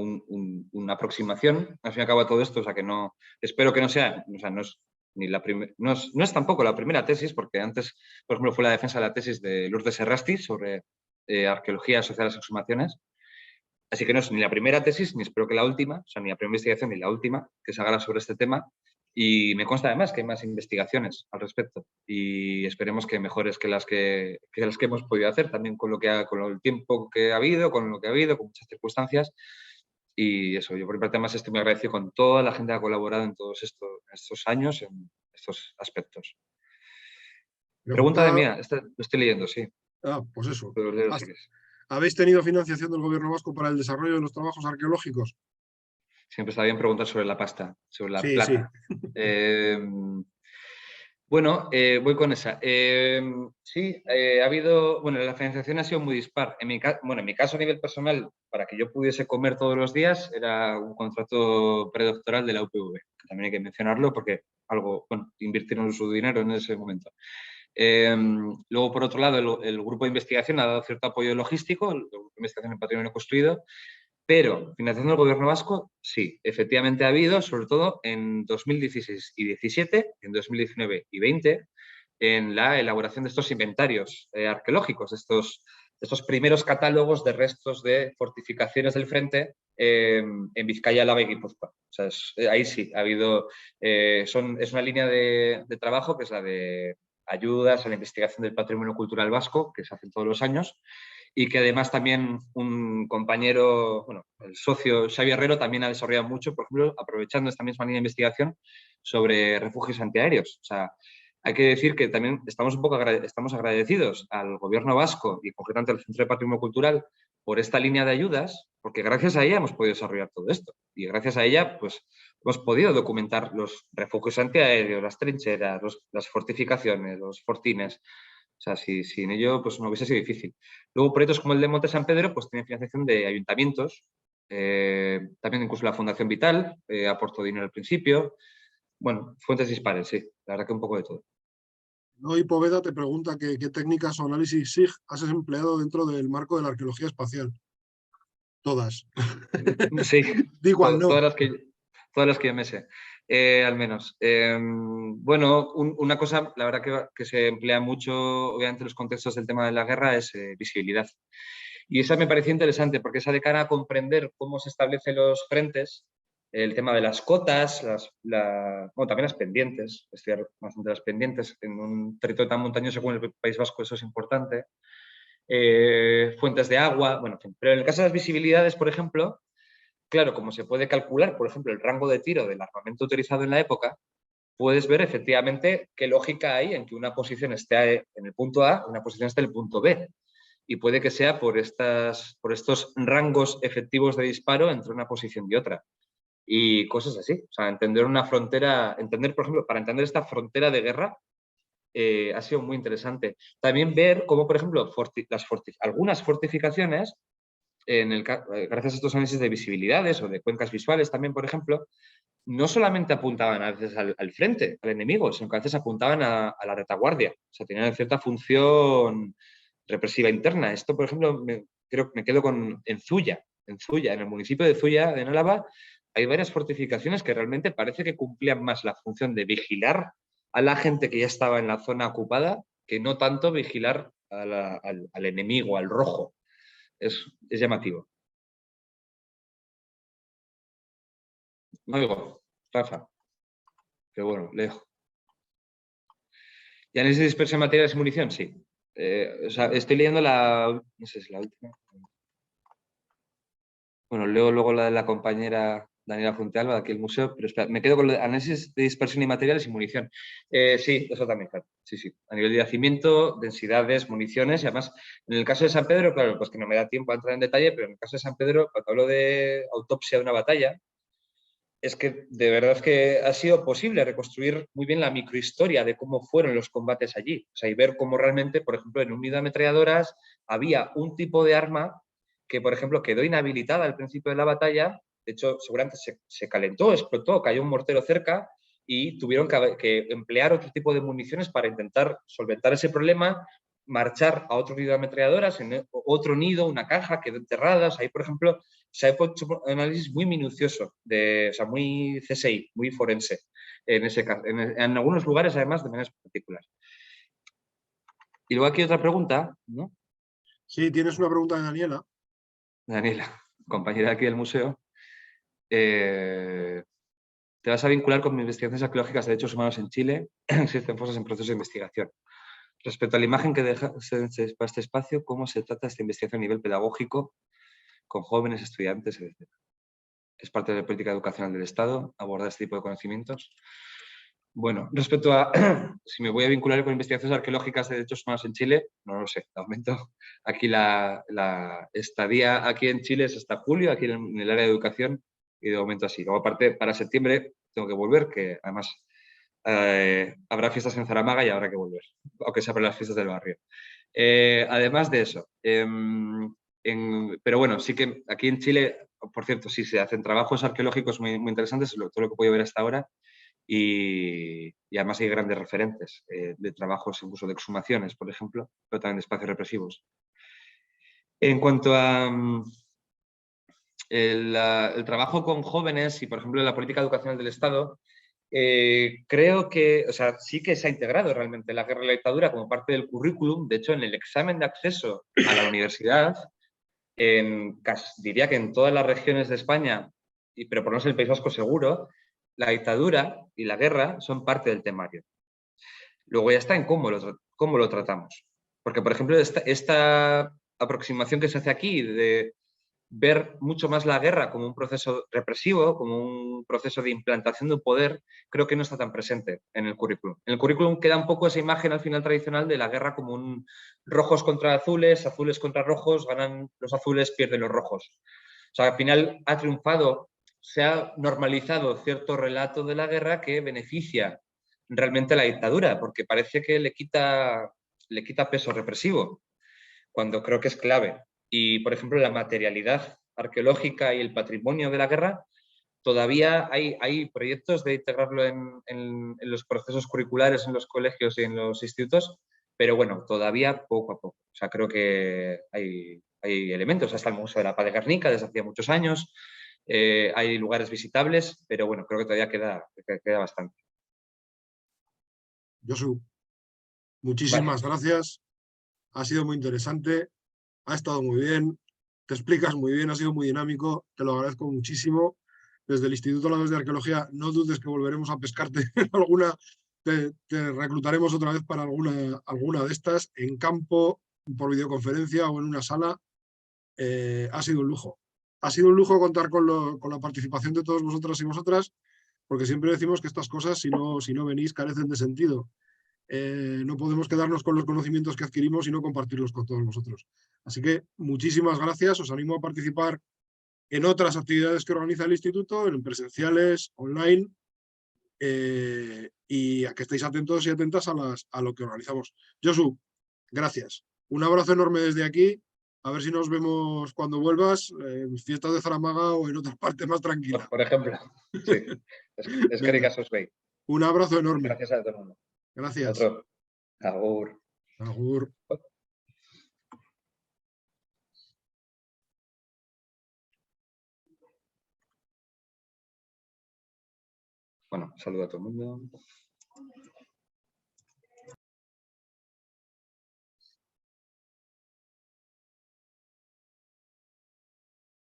una aproximación, al fin y al cabo, a todo esto, o sea, que no, espero que no sea, o sea, no es, ni la no es tampoco la primera tesis, porque antes, por ejemplo, fue la defensa de la tesis de Lourdes Errasti sobre arqueología asociada a las exhumaciones, así que no es ni la primera tesis, ni espero que la última, o sea, ni la primera investigación ni la última que se haga sobre este tema, y me consta además que hay más investigaciones al respecto y esperemos que mejores que las que hemos podido hacer, también con con el tiempo que ha habido, con lo que ha habido, con muchas circunstancias. Y eso, yo por mi parte además estoy muy agradecido con toda la gente que ha colaborado en todos estos años, en estos aspectos. Pregunta de Pregunta, mía, lo estoy leyendo, sí. pues eso. Pero leo si quieres. ¿Habéis tenido financiación del gobierno vasco para el desarrollo de los trabajos arqueológicos? Siempre está bien preguntar sobre la pasta, sobre la Sí, sí. plata. Bueno, voy con esa. Sí, ha habido, bueno, la financiación ha sido muy dispar. En mi caso, a nivel personal, para que yo pudiese comer todos los días, era un contrato predoctoral de la UPV, que también hay que mencionarlo porque invirtieron su dinero en ese momento. Luego, por otro lado, el grupo de investigación ha dado cierto apoyo logístico, el grupo de investigación en patrimonio construido, pero financiación del gobierno vasco, sí, efectivamente ha habido, sobre todo en 2016 y 17, en 2019 y 20, en la elaboración de estos inventarios arqueológicos, estos primeros catálogos de restos de fortificaciones del frente en Vizcaya, Álava y Guipúzcoa. O sea, ahí sí, ha habido, es una línea de trabajo que es la de ayudas a la investigación del patrimonio cultural vasco, que se hace todos los años, y que además también un compañero, bueno, el socio Xavi Herrero también ha desarrollado mucho, por ejemplo, aprovechando esta misma línea de investigación sobre refugios antiaéreos. O sea, hay que decir que también estamos estamos agradecidos al gobierno vasco y concretamente al Centro de Patrimonio Cultural por esta línea de ayudas, porque gracias a ella hemos podido desarrollar todo esto. Y gracias a ella, pues, hemos podido documentar los refugios antiaéreos, las trincheras, las fortificaciones, los fortines. O sea, sin ello, pues no hubiese sido difícil. Luego, proyectos como el de Monte San Pedro, pues tienen financiación de ayuntamientos, también incluso la Fundación Vital aportó dinero al principio. Bueno, fuentes dispares, sí, la verdad que un poco de todo. Hoy Poveda te pregunta qué técnicas o análisis SIG has empleado dentro del marco de la arqueología espacial. Todas. Sí, Di igual, no. todas las que yo me sé, al menos. Bueno, una cosa, la verdad que se emplea mucho, obviamente, en los contextos del tema de la guerra es visibilidad. Y esa me pareció interesante porque esa de cara a comprender cómo se establecen los frentes, el tema de las cotas, bueno, también las pendientes, estudiar bastante las pendientes, en un territorio tan montañoso como el País Vasco eso es importante. Fuentes de agua, bueno, en fin. Pero en el caso de las visibilidades, por ejemplo, claro, como se puede calcular, por ejemplo, el rango de tiro del armamento utilizado en la época, puedes ver efectivamente qué lógica hay en que una posición esté en el punto A y una posición esté en el punto B. Y puede que sea por estos rangos efectivos de disparo entre una posición y otra. Y cosas así. O sea, entender una frontera, por ejemplo, para entender esta frontera de guerra, ha sido muy interesante. También ver cómo, por ejemplo, algunas fortificaciones, gracias a estos análisis de visibilidades o de cuencas visuales también, por ejemplo, no solamente apuntaban a veces al frente, al enemigo, sino que a veces apuntaban a la retaguardia. O sea, tenían cierta función represiva interna. Esto, por ejemplo, me quedo en Zuya, en el municipio de Zuya, en Álava, hay varias fortificaciones que realmente parece que cumplían más la función de vigilar a la gente que ya estaba en la zona ocupada que no tanto vigilar al enemigo, al rojo. Es llamativo. No digo, Rafa, pero bueno, lejos. ¿Y análisis de dispersión de materiales y munición? Sí. O sea, estoy leyendo no sé si es la última. Bueno, leo luego la de la compañera Daniela Fuentealba, de aquí el museo, pero espera, me quedo con el análisis de dispersión y materiales y munición. Sí, eso también, claro. Sí, sí. A nivel de yacimiento, densidades, municiones y además, en el caso de San Pedro, claro, pues que no me da tiempo a entrar en detalle, pero en el caso de San Pedro, cuando hablo de autopsia de una batalla, es que de verdad es que ha sido posible reconstruir muy bien la microhistoria de cómo fueron los combates allí. O sea, y ver cómo realmente, por ejemplo, en unidad de ametralladoras había un tipo de arma que, por ejemplo, quedó inhabilitada al principio de la batalla. De hecho, seguramente se calentó, explotó, cayó un mortero cerca y tuvieron que emplear otro tipo de municiones para intentar solventar ese problema, marchar a otro nido de ametralladoras, en otro nido, una caja, quedó enterrada. O sea, ahí, por ejemplo, se ha hecho un análisis muy minucioso, o sea, muy CSI, muy forense, en ese caso, en algunos lugares, además, de maneras particulares. Y luego aquí otra pregunta, ¿no? Sí, tienes una pregunta de Daniela. Daniela, compañera aquí del museo. Te vas a vincular con investigaciones arqueológicas de derechos humanos en Chile. Existen fosas en proceso de investigación. Respecto a la imagen que deja para este espacio, ¿cómo se trata esta investigación a nivel pedagógico con jóvenes, estudiantes, etc.? Es parte de la política educacional del Estado abordar este tipo de conocimientos. Bueno, respecto a si me voy a vincular con investigaciones arqueológicas de derechos humanos en Chile, no lo sé. De momento, aquí la estadía aquí en Chile es hasta julio, aquí en el área de educación, y de momento así. Luego, aparte, para septiembre tengo que volver, que además habrá fiestas en Zaramaga y habrá que volver, aunque sea para las fiestas del barrio. Además de eso, pero bueno, sí que aquí en Chile, por cierto, sí se hacen trabajos arqueológicos muy, muy interesantes, todo lo que he podido ver hasta ahora, y además hay grandes referentes de trabajos incluso de exhumaciones, por ejemplo, pero también de espacios represivos. En cuanto a el trabajo con jóvenes y, por ejemplo, la política educacional del Estado, creo que, o sea, sí que se ha integrado realmente la guerra y la dictadura como parte del currículum. De hecho, en el examen de acceso a la universidad, diría que en todas las regiones de España, pero por lo menos en el País Vasco seguro, la dictadura y la guerra son parte del temario. Luego ya está en cómo lo tratamos. Porque, por ejemplo, esta aproximación que se hace aquí de ver mucho más la guerra como un proceso represivo, como un proceso de implantación de un poder, creo que no está tan presente en el currículum. En el currículum queda un poco esa imagen al final tradicional de la guerra como un rojos contra azules, azules contra rojos, ganan los azules, pierden los rojos. O sea, al final ha triunfado, se ha normalizado cierto relato de la guerra que beneficia realmente a la dictadura, porque parece que le quita peso represivo, cuando creo que es clave. Y, por ejemplo, la materialidad arqueológica y el patrimonio de la guerra, todavía hay proyectos de integrarlo en los procesos curriculares en los colegios y en los institutos, pero bueno, todavía poco a poco. O sea, creo que hay elementos, hasta el Museo de la Paz de Guernica desde hacía muchos años, hay lugares visitables, pero bueno, creo que todavía queda bastante. Josu, Vale. muchísimas gracias. Ha sido muy interesante, ha estado muy bien, te explicas muy bien, ha sido muy dinámico, te lo agradezco muchísimo. Desde el Instituto Alavés de Arqueología, no dudes que volveremos a pescarte en alguna, te reclutaremos otra vez para alguna de estas, en campo, por videoconferencia o en una sala. Ha sido un lujo. Ha sido un lujo contar con la participación de todos vosotras y vosotras, porque siempre decimos que estas cosas, si no venís, carecen de sentido. No podemos quedarnos con los conocimientos que adquirimos y no compartirlos con todos vosotros. Así que muchísimas gracias, os animo a participar en otras actividades que organiza el instituto, en presenciales, online, y a que estéis atentos y atentas a lo que organizamos. Josu, gracias. Un abrazo enorme desde aquí. A ver si nos vemos cuando vuelvas, en fiestas de Zaramaga o en otras partes más tranquilas. Por ejemplo, sí. Es que Venga, os veis. un abrazo enorme. Gracias a todo el mundo. Gracias. Otro. Agur. Agur. Bueno, saludo a todo el mundo.